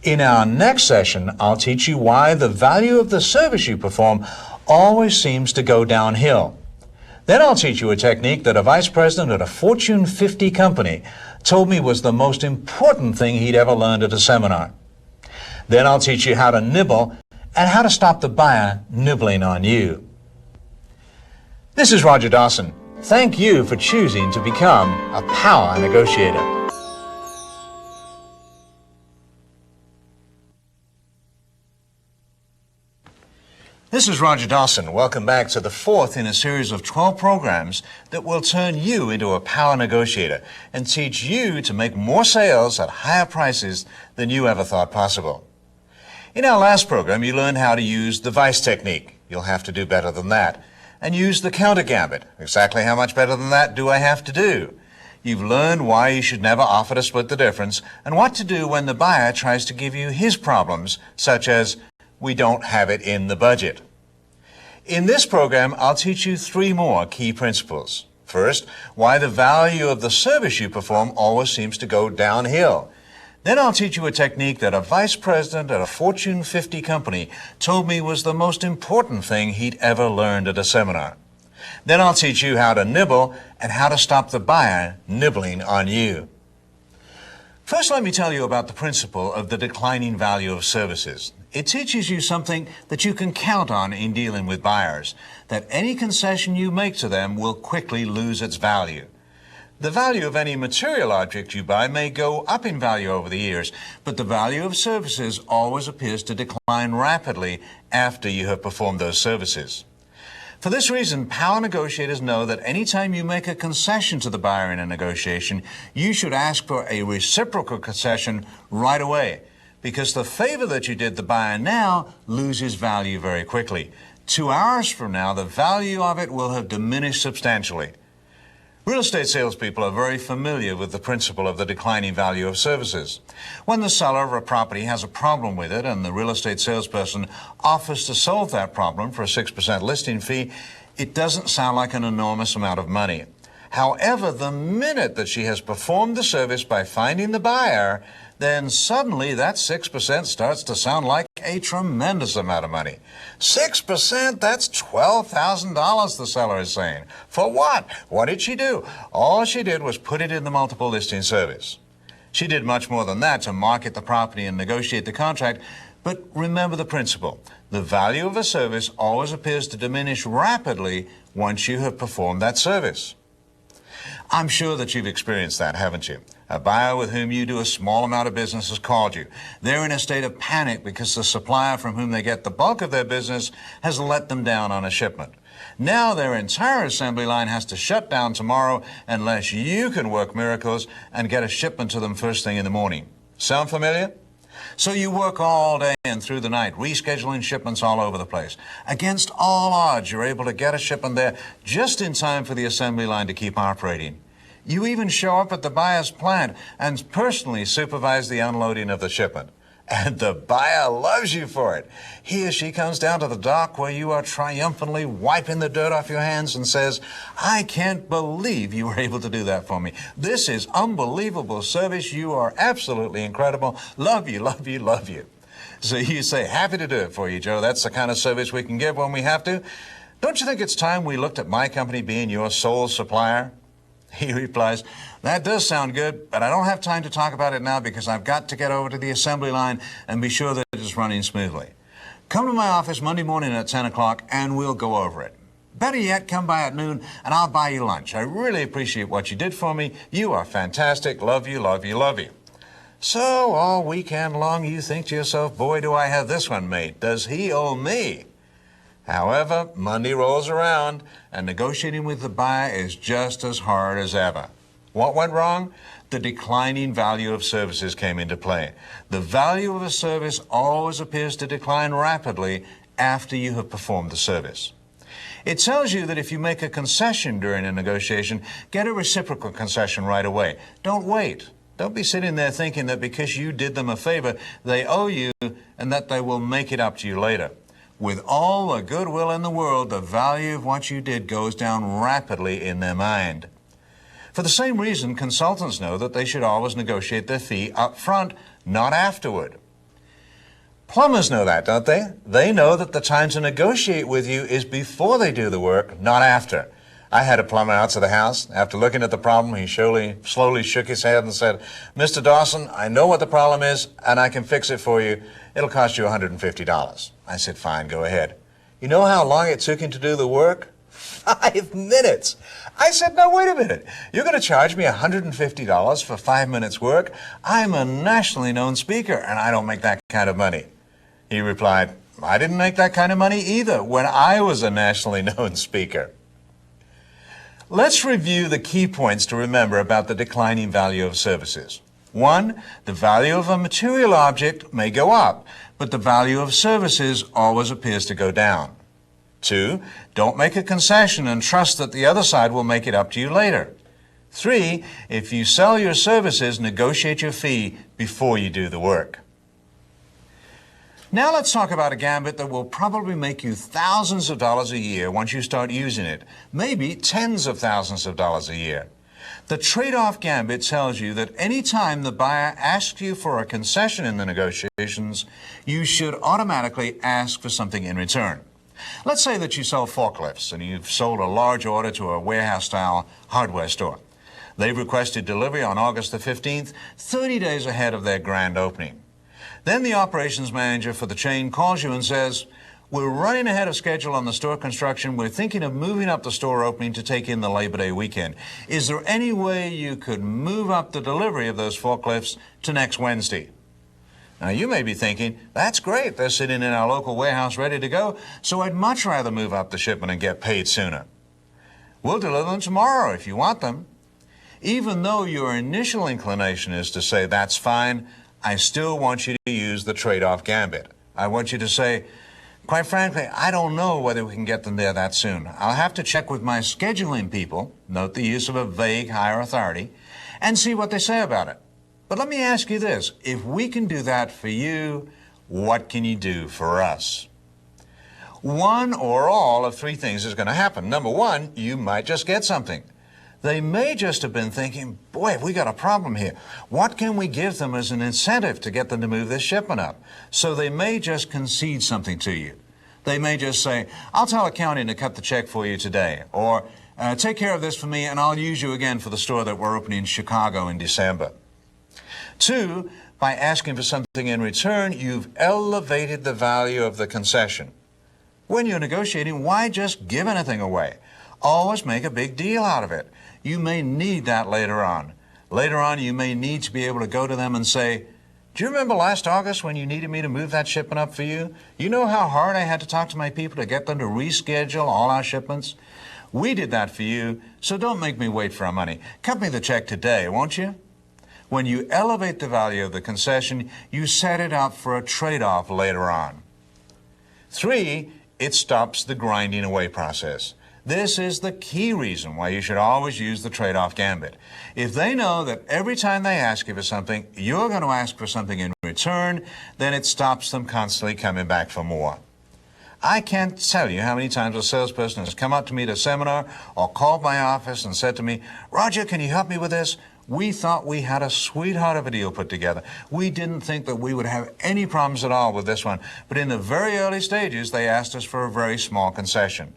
In our next session, I'll teach you why the value of the service you perform always seems to go downhill. Then I'll teach you a technique that a vice president at a Fortune 50 company told me was the most important thing he'd ever learned at a seminar. Then I'll teach you how to nibble and how to stop the buyer nibbling on you. This is Roger Dawson. Thank you for choosing to become a power negotiator. This is Roger Dawson. Welcome back to the fourth in a series of 12 programs that will turn you into a power negotiator and teach you to make more sales at higher prices than you ever thought possible. In our last program, you learned how to use the vice technique. You'll have to do better than that. And use the counter gambit. Exactly how much better than that do I have to do? You've learned why you should never offer to split the difference and what to do when the buyer tries to give you his problems, such as, we don't have it in the budget. In this program, I'll teach you 3 more key principles. First, why the value of the service you perform always seems to go downhill. Then I'll teach you a technique that a vice president at a Fortune 50 company told me was the most important thing he'd ever learned at a seminar. Then I'll teach you how to nibble and how to stop the buyer nibbling on you. First, let me tell you about the principle of the declining value of services. It teaches you something that you can count on in dealing with buyers, that any concession you make to them will quickly lose its value. The value of any material object you buy may go up in value over the years, but the value of services always appears to decline rapidly after you have performed those services. For this reason, power negotiators know that any time you make a concession to the buyer in a negotiation, you should ask for a reciprocal concession right away, because the favor that you did the buyer now loses value very quickly. 2 hours from now, the value of it will have diminished substantially. Real estate salespeople are very familiar with the principle of the declining value of services. When the seller of a property has a problem with it and the real estate salesperson offers to solve that problem for a 6% listing fee, it doesn't sound like an enormous amount of money. However, the minute that she has performed the service by finding the buyer, then suddenly that 6% starts to sound like a tremendous amount of money. 6%? That's $12,000, the seller is saying. For what? What did she do? All she did was put it in the multiple listing service. She did much more than that to market the property and negotiate the contract, but remember the principle. The value of a service always appears to diminish rapidly once you have performed that service. I'm sure that you've experienced that, haven't you? A buyer with whom you do a small amount of business has called you. They're in a state of panic because the supplier from whom they get the bulk of their business has let them down on a shipment. Now their entire assembly line has to shut down tomorrow unless you can work miracles and get a shipment to them first thing in the morning. Sound familiar? So you work all day and through the night, rescheduling shipments all over the place. Against all odds, you're able to get a shipment there just in time for the assembly line to keep operating. You even show up at the buyer's plant and personally supervise the unloading of the shipment. And the buyer loves you for it. He or she comes down to the dock where you are triumphantly wiping the dirt off your hands and says, "I can't believe you were able to do that for me. This is unbelievable service. You are absolutely incredible. Love you, love you, love you." So you say, "Happy to do it for you, Joe. That's the kind of service we can give when we have to. Don't you think it's time we looked at my company being your sole supplier?" He replies, "That does sound good, but I don't have time to talk about it now because I've got to get over to the assembly line and be sure that it is running smoothly. Come to my office Monday morning at 10 o'clock and we'll go over it. Better yet, come by at noon and I'll buy you lunch. I really appreciate what you did for me. You are fantastic. Love you, love you, love you." So all weekend long you think to yourself, "Boy, do I have this one made. Does he owe me?" However, Monday rolls around and negotiating with the buyer is just as hard as ever. What went wrong? The declining value of services came into play. The value of a service always appears to decline rapidly after you have performed the service. It tells you that if you make a concession during a negotiation, get a reciprocal concession right away. Don't wait. Don't be sitting there thinking that because you did them a favor, they owe you and that they will make it up to you later. With all the goodwill in the world, the value of what you did goes down rapidly in their mind. For the same reason, consultants know that they should always negotiate their fee up front, not afterward. Plumbers know that, don't they? They know that the time to negotiate with you is before they do the work, not after. I had a plumber out to the house. After looking at the problem, he slowly shook his head and said, "Mr. Dawson, I know what the problem is, and I can fix it for you. It'll cost you $150. I said, "Fine, go ahead." You know how long it took him to do the work? 5 minutes. I said, "No, wait a minute. You're going to charge me $150 for 5 minutes work? I'm a nationally known speaker, and I don't make that kind of money." He replied, "I didn't make that kind of money either when I was a nationally known speaker." Let's review the key points to remember about the declining value of services. 1, the value of a material object may go up, but the value of services always appears to go down. 2, don't make a concession and trust that the other side will make it up to you later. 3, if you sell your services, negotiate your fee before you do the work. Now let's talk about a gambit that will probably make you thousands of dollars a year once you start using it, maybe tens of thousands of dollars a year. The trade-off gambit tells you that any time the buyer asks you for a concession in the negotiations, you should automatically ask for something in return. Let's say that you sell forklifts and you've sold a large order to a warehouse-style hardware store. They've requested delivery on August the 15th, 30 days ahead of their grand opening. Then the operations manager for the chain calls you and says, "We're running ahead of schedule on the store construction. We're thinking of moving up the store opening to take in the Labor Day weekend. Is there any way you could move up the delivery of those forklifts to next Wednesday?" Now you may be thinking, "That's great. They're sitting in our local warehouse ready to go, so I'd much rather move up the shipment and get paid sooner." "We'll deliver them tomorrow if you want them." Even though your initial inclination is to say, "That's fine," I still want you to use the trade-off gambit. I want you to say, "Quite frankly, I don't know whether we can get them there that soon. I'll have to check with my scheduling people," note the use of a vague higher authority, "and see what they say about it. But let me ask you this, if we can do that for you, what can you do for us?" One or all of 3 things is going to happen. Number 1, you might just get something. They may just have been thinking, boy, we got a problem here. What can we give them as an incentive to get them to move this shipment up? So they may just concede something to you. They may just say, I'll tell accounting to cut the check for you today, or take care of this for me and I'll use you again for the store that we're opening in Chicago in December. 2, by asking for something in return, you've elevated the value of the concession. When you're negotiating, why just give anything away? Always make a big deal out of it. You may need that later on. Later on, you may need to be able to go to them and say, do you remember last August when you needed me to move that shipment up for you? You know how hard I had to talk to my people to get them to reschedule all our shipments? We did that for you, so don't make me wait for our money. Cut me the check today, won't you? When you elevate the value of the concession, you set it up for a trade-off later on. 3, it stops the grinding away process. This is the key reason why you should always use the trade-off gambit. If they know that every time they ask you for something, you're going to ask for something in return, then it stops them constantly coming back for more. I can't tell you how many times a salesperson has come up to me at a seminar or called my office and said to me, Roger, can you help me with this? We thought we had a sweetheart of a deal put together. We didn't think that we would have any problems at all with this one. But in the very early stages, they asked us for a very small concession.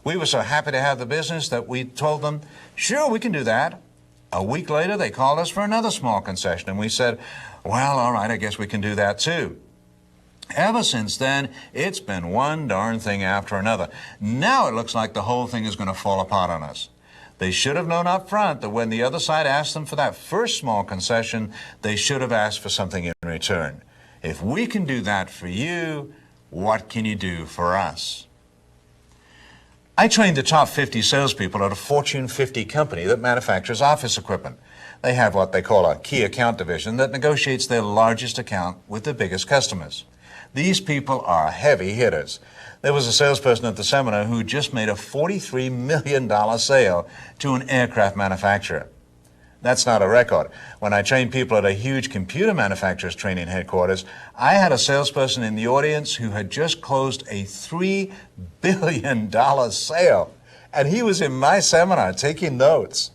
We were so happy to have the business that we told them, sure, we can do that. A week later, they called us for another small concession, and we said, well, all right, I guess we can do that too. Ever since then, it's been one darn thing after another. Now it looks like the whole thing is going to fall apart on us. They should have known up front that when the other side asked them for that first small concession, they should have asked for something in return. If we can do that for you, what can you do for us? I trained the top 50 salespeople at a Fortune 50 company that manufactures office equipment. They have what they call a key account division that negotiates their largest account with the biggest customers. These people are heavy hitters. There was a salesperson at the seminar who just made a $43 million sale to an aircraft manufacturer. That's not a record. When I trained people at a huge computer manufacturer's training headquarters, I had a salesperson in the audience who had just closed a $3 billion sale. And he was in my seminar taking notes.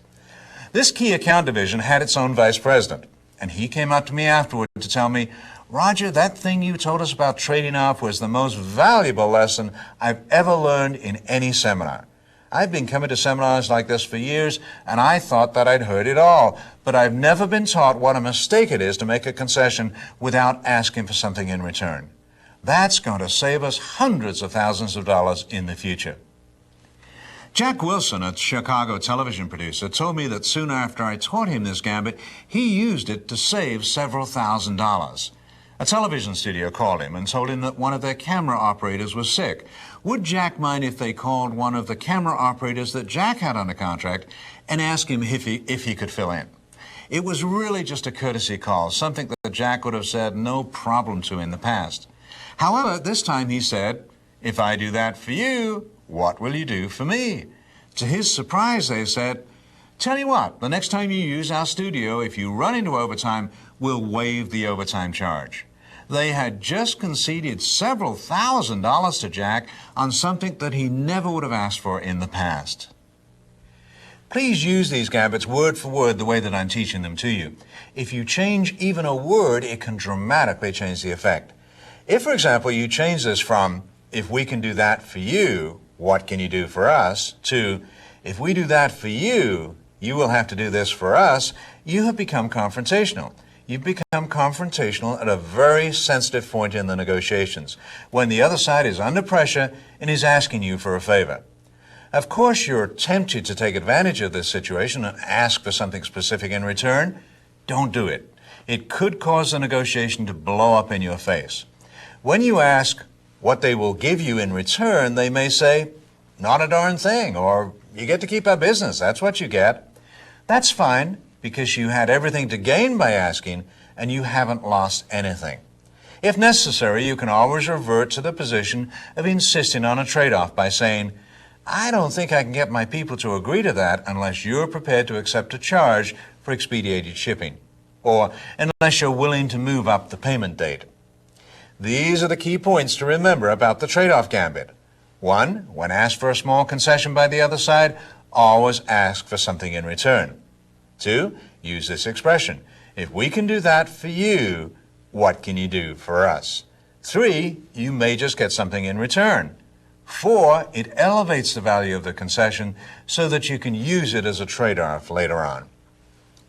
This key account division had its own vice president. And he came up to me afterward to tell me, Roger, that thing you told us about trading off was the most valuable lesson I've ever learned in any seminar. I've been coming to seminars like this for years, and I thought that I'd heard it all, but I've never been taught what a mistake it is to make a concession without asking for something in return. That's going to save us hundreds of thousands of dollars in the future. Jack Wilson, a Chicago television producer, told me that soon after I taught him this gambit, he used it to save several $1,000s. A television studio called him and told him that one of their camera operators was sick. Would Jack mind if they called one of the camera operators that Jack had under contract and asked him if he could fill in? It was really just a courtesy call, something that Jack would have said no problem to in the past. However, this time he said, if I do that for you, what will you do for me? To his surprise, they said, tell you what, the next time you use our studio, if you run into overtime, we'll waive the overtime charge. They had just conceded several $1,000s to Jack on something that he never would have asked for in the past. Please use these gambits word for word the way that I'm teaching them to you. If you change even a word, it can dramatically change the effect. If, for example, you change this from, if we can do that for you, what can you do for us, to, if we do that for you, you will have to do this for us, you have become confrontational. You've become confrontational at a very sensitive point in the negotiations, when the other side is under pressure and is asking you for a favor. Of course, you're tempted to take advantage of this situation and ask for something specific in return. Don't do it. It could cause the negotiation to blow up in your face. When you ask what they will give you in return, they may say, not a darn thing, or you get to keep our business, that's what you get. That's fine, because you had everything to gain by asking, and you haven't lost anything. If necessary, you can always revert to the position of insisting on a trade-off by saying, I don't think I can get my people to agree to that unless you're prepared to accept a charge for expedited shipping, or unless you're willing to move up the payment date. These are the key points to remember about the trade-off gambit. 1, when asked for a small concession by the other side, always ask for something in return. 2, use this expression. If we can do that for you, what can you do for us? 3, you may just get something in return. 4, it elevates the value of the concession so that you can use it as a trade-off later on.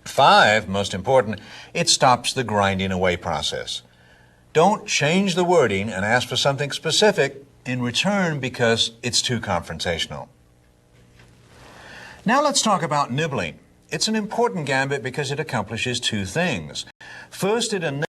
5, most important, it stops the grinding away process. Don't change the wording and ask for something specific in return because it's too confrontational. Now let's talk about nibbling. It's an important gambit because it accomplishes 2 things. First, it enables